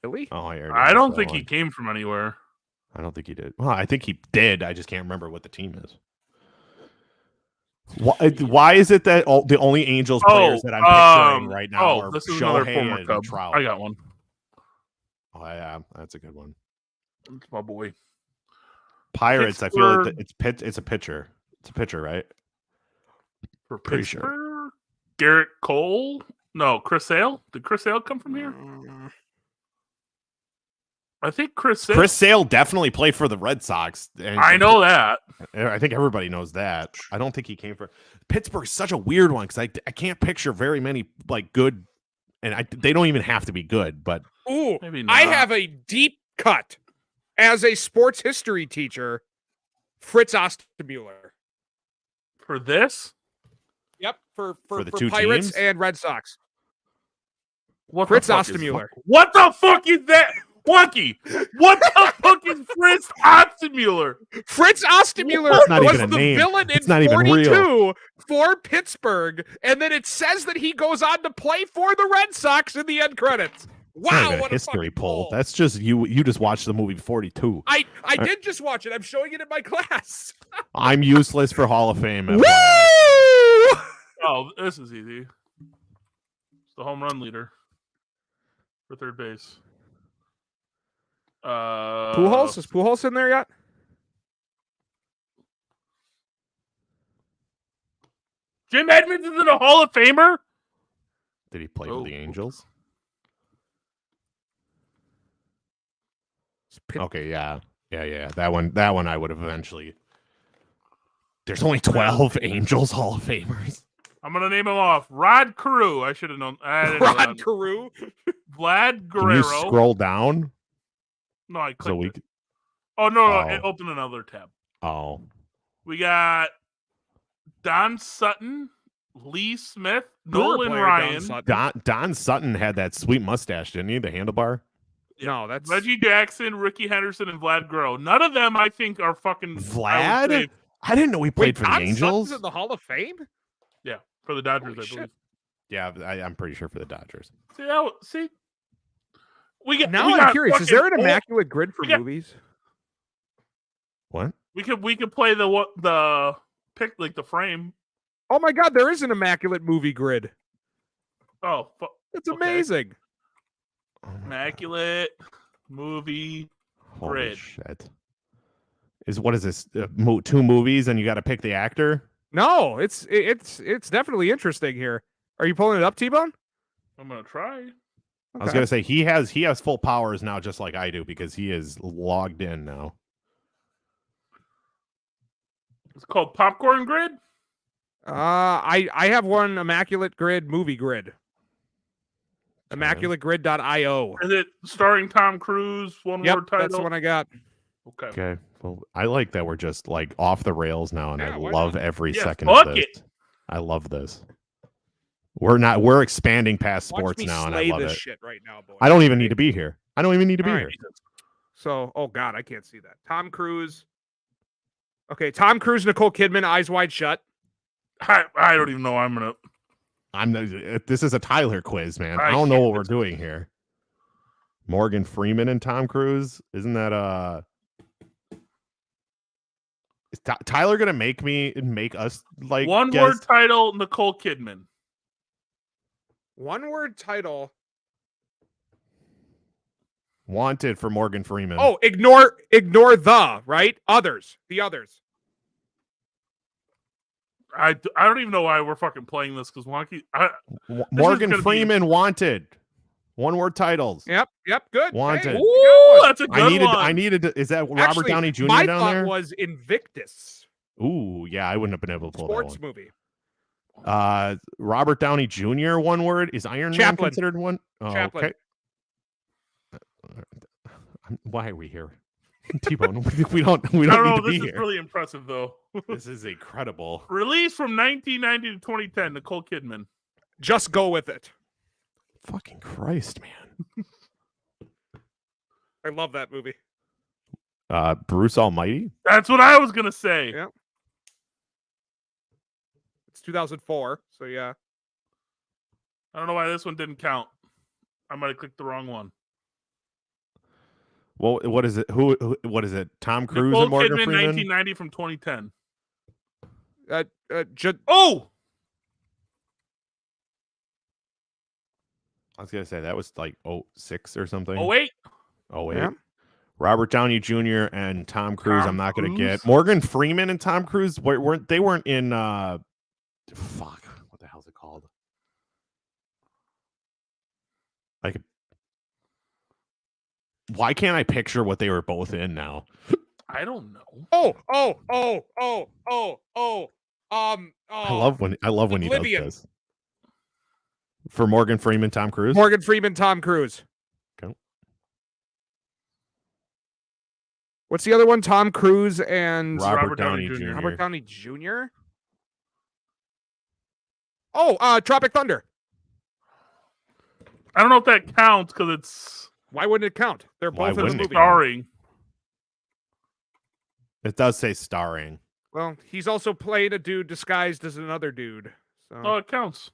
Philly? Oh, I already I missed don't that think he one. came from anywhere. I don't think he did. Well, I think he did. I just can't remember what the team is. Why is it that the only Angels players that I'm picturing right now are this is another Shohei former and Cub. Trout? I got one. Oh, yeah, that's a good one. It's my boy. Pirates. I feel like Pittsburgh. it's a pitcher. It's a pitcher, right? For Pretty sure. Pittsburgh, Garrett Cole? No, Chris Sale? Did Chris Sale come from here? I think Chris Sale. Chris Sale definitely played for the Red Sox. And I know that. I think everybody knows that. I don't think he came from Pittsburgh's such a weird one because I can't picture very many like good, and they don't even have to be good. But Ooh, Maybe not. I have a deep cut as a sports history teacher. Fritz Ostermuller. For this? Yep, for the two Pirates teams? and Red Sox. What Fritz the fuck is- Ostermuller. What the fuck is that? Wonky! What the fuck is Fritz Ostermuller? Fritz Ostermuller That's not was even a the name. villain It's in not even 42 real. for Pittsburgh, and then it says that he goes on to play for the Red Sox in the end credits. it's not Wow, even what a a history fucking poll. pull. That's just you. You just watched the movie 42. I did just watch it. I'm showing it in my class. I'm useless for Hall of Fame. Woo! FYI. Oh, this is easy. It's the home run leader for third base. Pujols? Is Pujols in there yet? Jim Edmonds is in a Hall of Famer? Did he play for the Angels? Okay, yeah. That one I would have eventually. There's only 12 Angels Hall of Famers. I'm gonna name them off. Rod Carew. I should have known. Rod Carew. Vlad Can Guerrero. you scroll down? No, I clicked So we. it. Oh no, Oh. it opened another tab. Oh. We got Don Sutton, Lee Smith, Brewer Nolan player, Ryan, Don Sutton. Don Sutton had that sweet mustache, didn't he? The handlebar. No, that's Reggie Jackson, Ricky Henderson, and Vlad Guerrero. None of them, I think, are fucking Vlad? I didn't know he played for the Don Angels. Sutton's in the Hall of Fame? Yeah, for the Dodgers, Holy I shit. believe. Yeah, I'm pretty sure for the Dodgers. See, we got. Now we I'm got curious. Is there an fucking immaculate grid for we got- movies? What? We could play the pick like the frame. Oh my God, there is an immaculate movie grid. Oh, That's Okay. amazing. Oh my immaculate movie. Holy grid. shit! What is this? 2 movies and you got to pick the actor? No, it's definitely interesting here. Are you pulling it up, T-Bone? I'm gonna try. I was gonna say he has full powers now, just like I do, because he is logged in now. It's called Popcorn Grid. I have one immaculate grid movie grid. ImmaculateGrid.io. Is it starring Tom Cruise? One Yep, word title. that's the one I got. Okay. Okay. Well, I like that we're just like off the rails now, and Yeah, I why love not? every Yeah, second fuck of this. it. I love this. We're expanding past Watch sports me now, and I slay love this it. shit right now, boys. I don't even need to be here. I don't even need to be All here. right. So, oh God, I can't see that. Tom Cruise. Okay, Tom Cruise, Nicole Kidman, Eyes Wide Shut. I don't even know. I'm gonna. This is a Tyler quiz, man. I I don't know can't- what we're doing here. Morgan Freeman and Tom Cruise. Isn't that Is Tyler gonna make us like One guess? word title. Nicole Kidman. One word title. Wanted for Morgan Freeman. Oh, ignore the, right? Others. The others. I don't even know why we're fucking playing this because Wonky. Morgan gonna be- Freeman wanted. One word titles. Yep, good. Wanted. Hey, Ooh, that's a good one. I needed. Is that Robert Actually, Downey Jr. my down thought there? was Invictus. Ooh, yeah, I wouldn't have been able to pull Sports that one. movie. Robert Downey Jr. One word is Iron Man Chaplin. considered one? Oh, Chaplin. okay. Why are we here, T-Bone? we don't I don't need know. to This be is here. really impressive, though. This is incredible. Released from 1990 to 2010. Nicole Kidman. Just go with it. Fucking Christ, man. I love that movie. Bruce Almighty. That's what I was gonna say. Yeah. It's 2004, so yeah. I don't know why this one didn't count. I might have clicked the wrong one. Well, what is it? Who what is it? Tom Cruise Nicole and Morgan Kidman, Freeman. 1990 from 2010. Oh, I was gonna say that was like 06 or something. oh wait. Oh wait. Yeah. Robert Downey Jr. and Tom Cruise. Tom I'm not gonna Cruise? get Morgan Freeman and Tom Cruise. Weren't in? Fuck. What the hell's it called? Like, why can't I picture what they were both in now? I don't know. I love when he does Oblivion. this. For Morgan Freeman, Tom Cruise. Morgan Freeman, Tom Cruise. Okay. What's the other one? Tom Cruise and Robert Downey Jr. Robert Downey Jr. Oh, Tropic Thunder. I don't know if that counts because it's Why wouldn't it count? They're Why both in the wouldn't it movie. count? starring. It does say starring. Well, he's also playing a dude disguised as another dude. So Oh, it counts.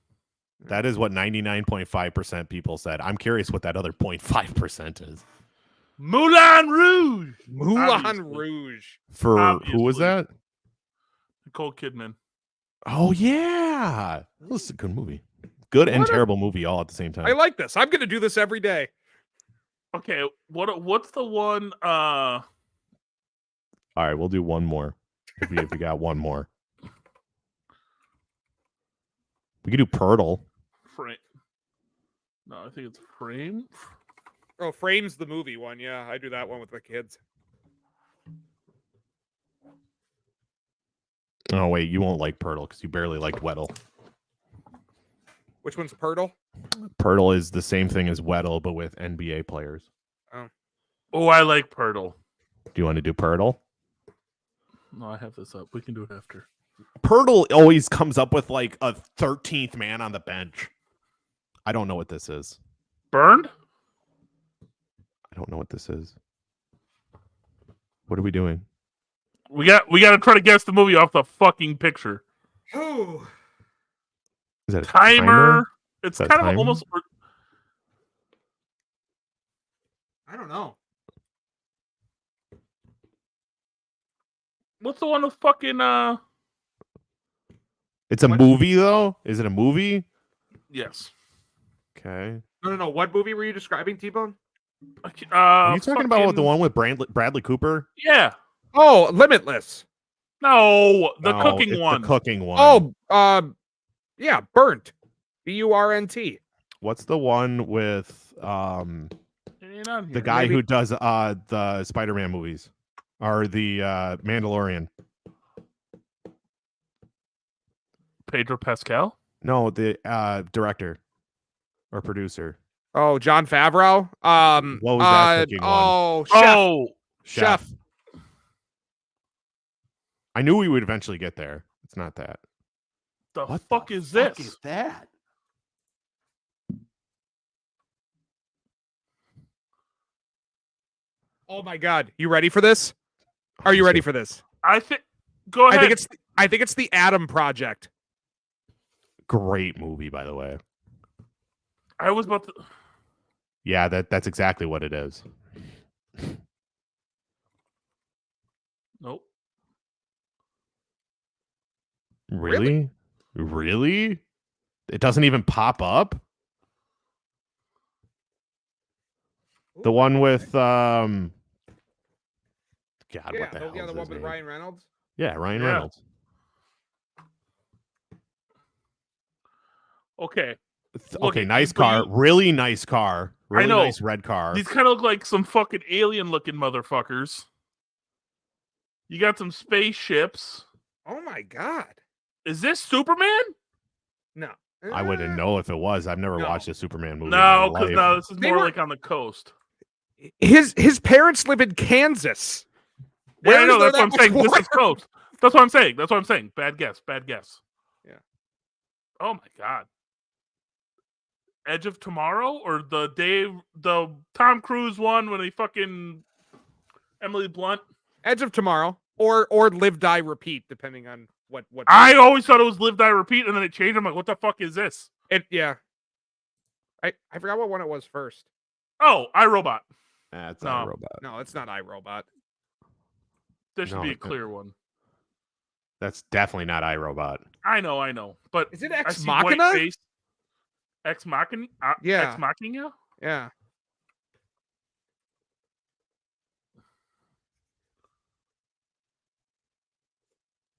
That is what 99.5% people said. I'm curious what that other 0.5% is. Moulin Rouge. Moulin obviously. Rouge. For who was Obviously. that? Nicole Kidman. Oh yeah, that was a good movie. Good and What a- terrible movie all at the same I time. like this. I'm gonna do this every day. Okay, what's the one? All right, we'll do one more. If you got one more, we could do Pirtle. Frame. No, I think it's Frame. Oh, Frame's the movie one. Yeah, I do that one with my kids. Oh wait, you won't like Pirtle because you barely liked Weddle. Which one's Pirtle? Pirtle is the same thing as Weddle, but with NBA players. Oh, I like Pirtle. Do you want to do Pirtle? No, I have this up. We can do it after. Pirtle always comes up with like a 13th man on the bench. I don't know what this is. Burned? I don't know what this is. What are we doing? We got to try to guess the movie off the fucking picture. Oh, Is that a Timer. It's Is that kind of timer? almost. I don't know. What's the one with fucking? It's a What? movie though. Is it a movie? Yes. Okay. No. What movie were you describing, T-Bone? Are you talking about the one with Bradley Cooper? Yeah. Oh, Limitless. No, the No, cooking it's one. The cooking one. Oh, yeah, Burnt. Burnt. What's the one with It ain't on here. the guy Maybe- who does the Spider-Man movies or the Mandalorian? Pedro Pascal. No, the director or producer. Oh, John Favreau. What was that cooking one? Oh, Chef. Oh, Chef. I knew we would eventually get there. It's not that. the What fuck the is fuck this? is that? Oh my God, you ready for this? Are you ready for this? I think. Go ahead. I think it's the Adam Project. Great movie, by the way. I was about to. Yeah, that's exactly what it is. Nope. Really? Really? It doesn't even pop up? The one with God, what the hell yeah, is the his one with name? Ryan Reynolds. Yeah, Ryan Yeah. Reynolds. Okay. Okay, Look, nice but car. you- Really nice car. Really know. nice red car. These kind of look like some fucking alien-looking motherfuckers. You got some spaceships. Oh my God. Is this Superman? No. I wouldn't know if it was. I've never No. watched a Superman movie. No, in my because life. no, this is They more were- like on the coast. His parents live in Kansas. Yeah, I Where know. is there That's what I'm that saying. much This is coast. That's what I'm saying. That's what I'm saying. Bad guess. Bad guess. Yeah. Oh my God. Edge of Tomorrow or the Tom Cruise one when he fucking Emily Blunt. Edge of Tomorrow or Live Die Repeat, depending on what. I always thought it was Live Die Repeat, and then it changed. I'm like, what the fuck is this? Yeah. I forgot what one it was first. Oh, iRobot. That's No. not a robot. No, it's not iRobot. There should No, be a it- clear one. That's definitely not iRobot. I know. But Is it I Ex see white Machina? face. Ex Machina? Yeah. Ex Machina? Yeah.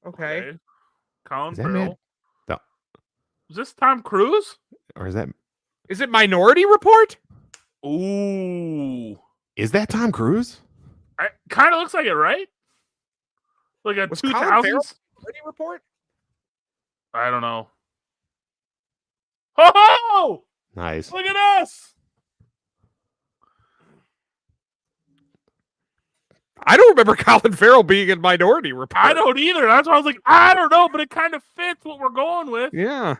Okay. Colin Is that man? Farrell. Is this Tom Cruise? Or is that Is it Minority Report? Ooh. Tom Cruise? Kind of looks like it, right? Like a Was Colin 2000s. Farrell- Minority Report? I don't know. Oh! Nice. Look at us! I don't remember Colin Farrell being in Minority Report. I don't either. That's why I was like, I don't know, but it kind of fits what we're going with. Yeah.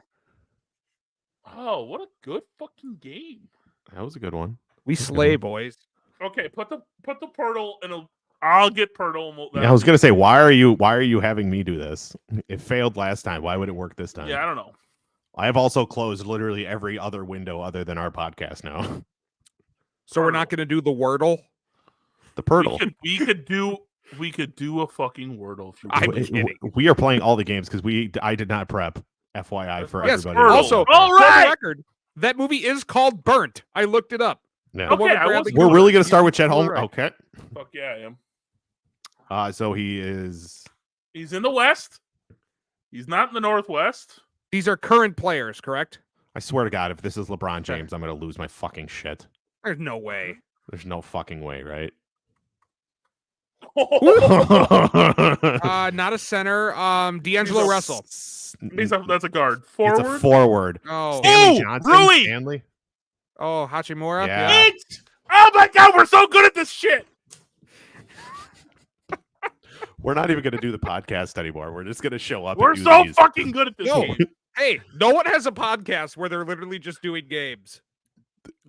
Oh, what a good fucking game. That was a good one. We slay, boys. Okay, put the Pirtle in a. I'll get Pirtle. And Yeah, I was gonna say, why are you having me do this? It failed last time. Why would it work this time? Yeah, I don't know. I have also closed literally every other window other than our podcast now. So we're not going to do the Wordle? The Pirtle. We could do a fucking Wordle if you I'm want. kidding. We are playing all the games because I did not prep. FYI for Yes. everybody. Fertile. Also, All for the right. record, that movie is called Burnt. I looked it up. Yeah. The one Okay, with I Bradley wasn't- We're Cooper. really gonna start with Chet You were Holmgren. right. Okay. Fuck yeah, I am. So he is. He's in the West. He's not in the Northwest. These are current players, correct? I swear to God, if this is LeBron James, I'm gonna lose my fucking shit. There's no way. There's no fucking way, right? Not a center. D'Angelo Russell. That's a guard. It's Forward. a forward. Oh, Stanley Oh, Johnson. Rui! Stanley. oh, Hachimura. Yeah. It's- Oh my god, we're so good at this shit. We're not even gonna do the podcast anymore. We're just gonna show up. We're and do so these. fucking good at this Yo. game. Hey, no one has a podcast where they're literally just doing games.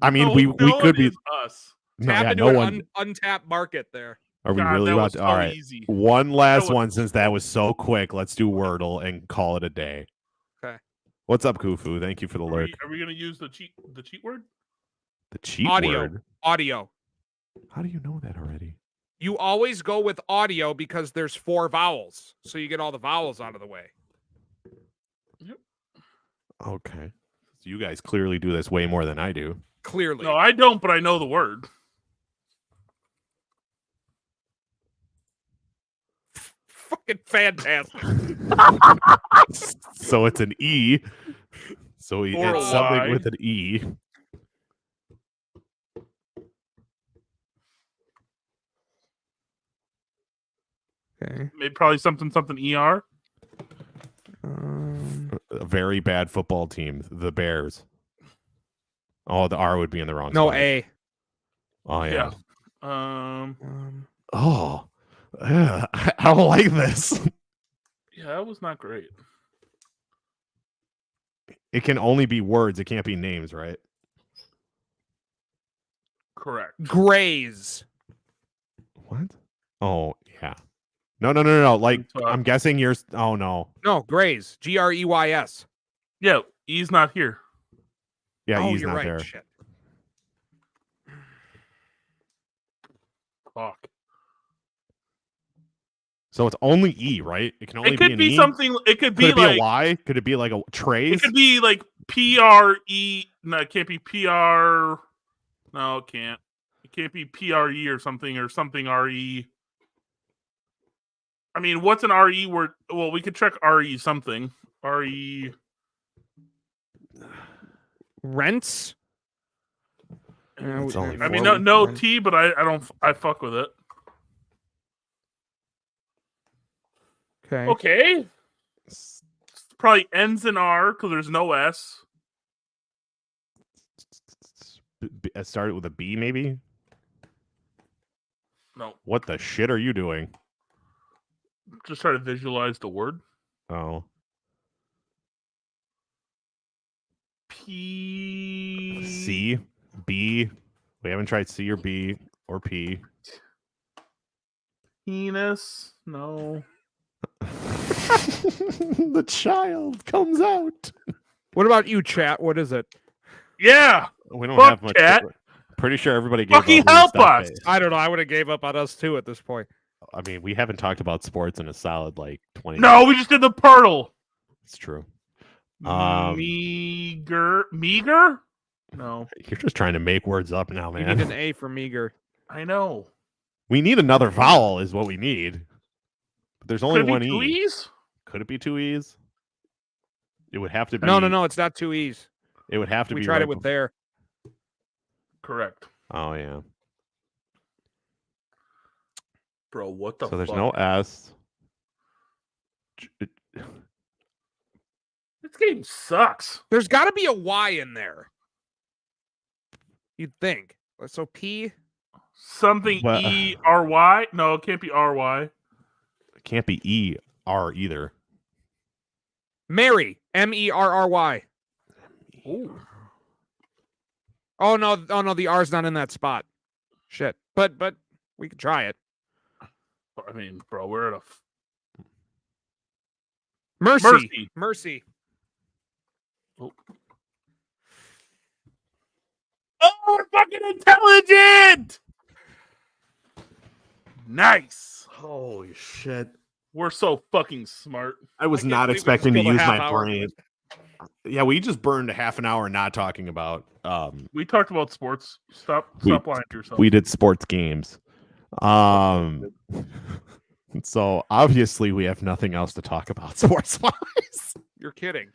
I mean, No, we no could one be. is us. No, Tap yeah, into no an one. untapped market there. Are we God, really that about was to? so All right. easy. One last was- one since that was so quick. Let's do Wordle and call it a day. Okay. What's up, Kufu? Thank you for the Are lurk. we gonna use the cheat word? The cheat Audio. word. Audio. How do you know that already? You always go with audio because there's 4 vowels. So you get all the vowels out of the way. Okay. So you guys clearly do this way more than I do. Clearly. No, I don't, but I know the word. Fucking fantastic. So it's an E. So Or it's a something Y. with an E. Okay. Maybe probably something ER. A very bad football team, the Bears. Oh, the R would be in the wrong No spot. A. Oh yeah. Yeah. Oh, yeah. I don't like this. Yeah, that was not great. It can only be words. It can't be names, right? Correct. Grays. What? Oh yeah. No. Like It's, I'm guessing you're. Oh no. No, Grays. Greys. Yeah, E's not here. Yeah, oh, he's you're not right. there. Shit. Fuck. So it's only E, right? It can only It could an be E? something. It could Could be it be like. a Y? Could it be like a trace? It could be like PRE. No, it can't be PR. No, it can't. It can't be PRE or something RE. I mean, what's an RE word? Well, we could check RE something. RE. Rents. It's only I mean, four. no T, but I don't. I fuck with it. Okay. Okay. Probably ends in R because there's no S. It started with a B, maybe. No, What the shit are you doing? just try to visualize the word. Oh, P. C, B. We haven't tried C or B or P. Penis. No. The child comes out. What about you, chat? What is it? Yeah. We don't Fuck have much. chat. Pretty sure everybody gave Fucking up on help stuff us. base. I don't know. I would have gave up on us too at this point. I mean, we haven't talked about sports in a solid like 20 No, we just did the Pirtle. It's true. Meager. No, You're just trying to make words up now, You man. need an A for meager. I know. We need another vowel, is what we need. But there's only Could it one be two E. E's? Could it be 2 E's? It would have to be. No. It's not 2 E's. It would have to We be. tried right it with bef- there. Correct. Oh yeah. Bro, what the So there's fuck? no S. This game sucks. There's got to be a Y in there. You'd think. So P. Something What? ERY? No, it can't be RY. It can't be E R either. Mary. Merry. Ooh. Oh no. The R's not in that spot. Shit. But we could try it. I mean, bro, we're at a Mercy. Oh, we're fucking intelligent! Nice. Holy shit. We're so fucking smart. I was I can't not believe we expecting to just killed a use half my hour. brain. Yeah, we just burned a half an hour not talking about. We talked about sports. Stop lying to yourself. We did sports games. So obviously we have nothing else to talk about sports-wise. You're kidding.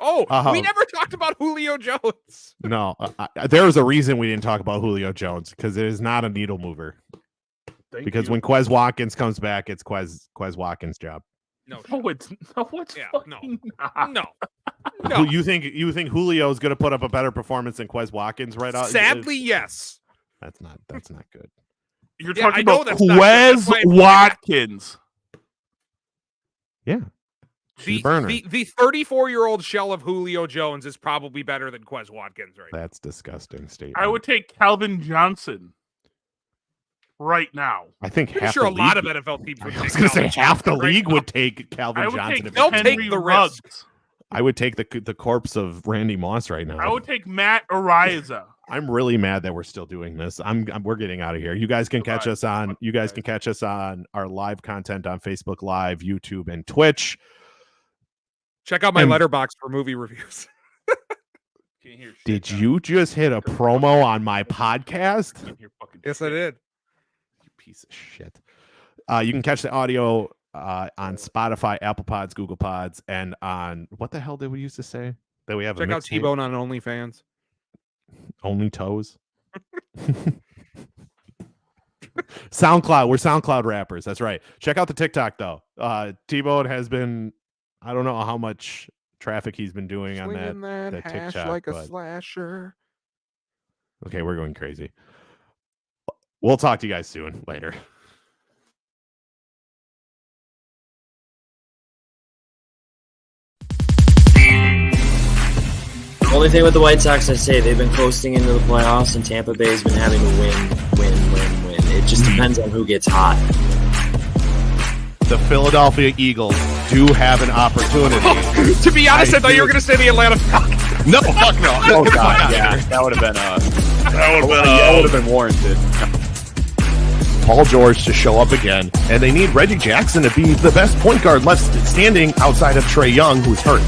Oh, we never talked about Julio Jones. No, there was a reason we didn't talk about Julio Jones because it is not a needle mover. Because when Quez Watkins comes back, it's Quez Watkins' job. No, it's fucking not. No. You think Julio is going to put up a better performance than Quez Watkins right out? Sadly, yes. That's not good. You're Yeah, talking I know about that's not good. That's Quez why Watkins. Yeah. The burner. the 34-year-old shell of Julio Jones is probably better than Quez Watkins right now. That's disgusting statement. I would take Calvin Johnson right now. I think Pretty half sure the a lot league of NFL teams would I was take going to say Calvin half the Johnson right league now. would take Calvin I would Johnson. take if They'll he- take Henry the Ruggs. risk. I would take the corpse of Randy Moss right now. I would take Matt Ariza. I'm really mad that we're still doing this. We're getting out of here. You guys can catch us on our live content on Facebook Live, YouTube, and Twitch. Check out my And- letterbox for movie reviews. Can't hear shit Did now. you just hit a promo on my podcast? Can't hear fucking Yes, I shit. did. You piece of shit. You can catch the audio on Spotify, Apple Pods, Google Pods, and on what the hell did we used to say that we have? Check a out mixtape? T-Bone on OnlyFans. Only toes. SoundCloud. We're SoundCloud rappers. That's right. Check out the TikTok though. T-Bone has been. I don't know how much traffic he's been doing on Swinging that hash TikTok, like a but- slasher. Okay, we're going crazy. We'll talk to you guys soon. Later. The only thing with the White Sox, I say, they've been coasting into the playoffs, and Tampa Bay's been having to win. It just depends on who gets hot. The Philadelphia Eagles do have an opportunity. To be honest, I thought you were going to say the Atlanta Falcons. No, fuck no. Oh god, yeah, that would have been warranted. Paul George to show up again, and they need Reggie Jackson to be the best point guard left standing outside of Trae Young, who's hurt.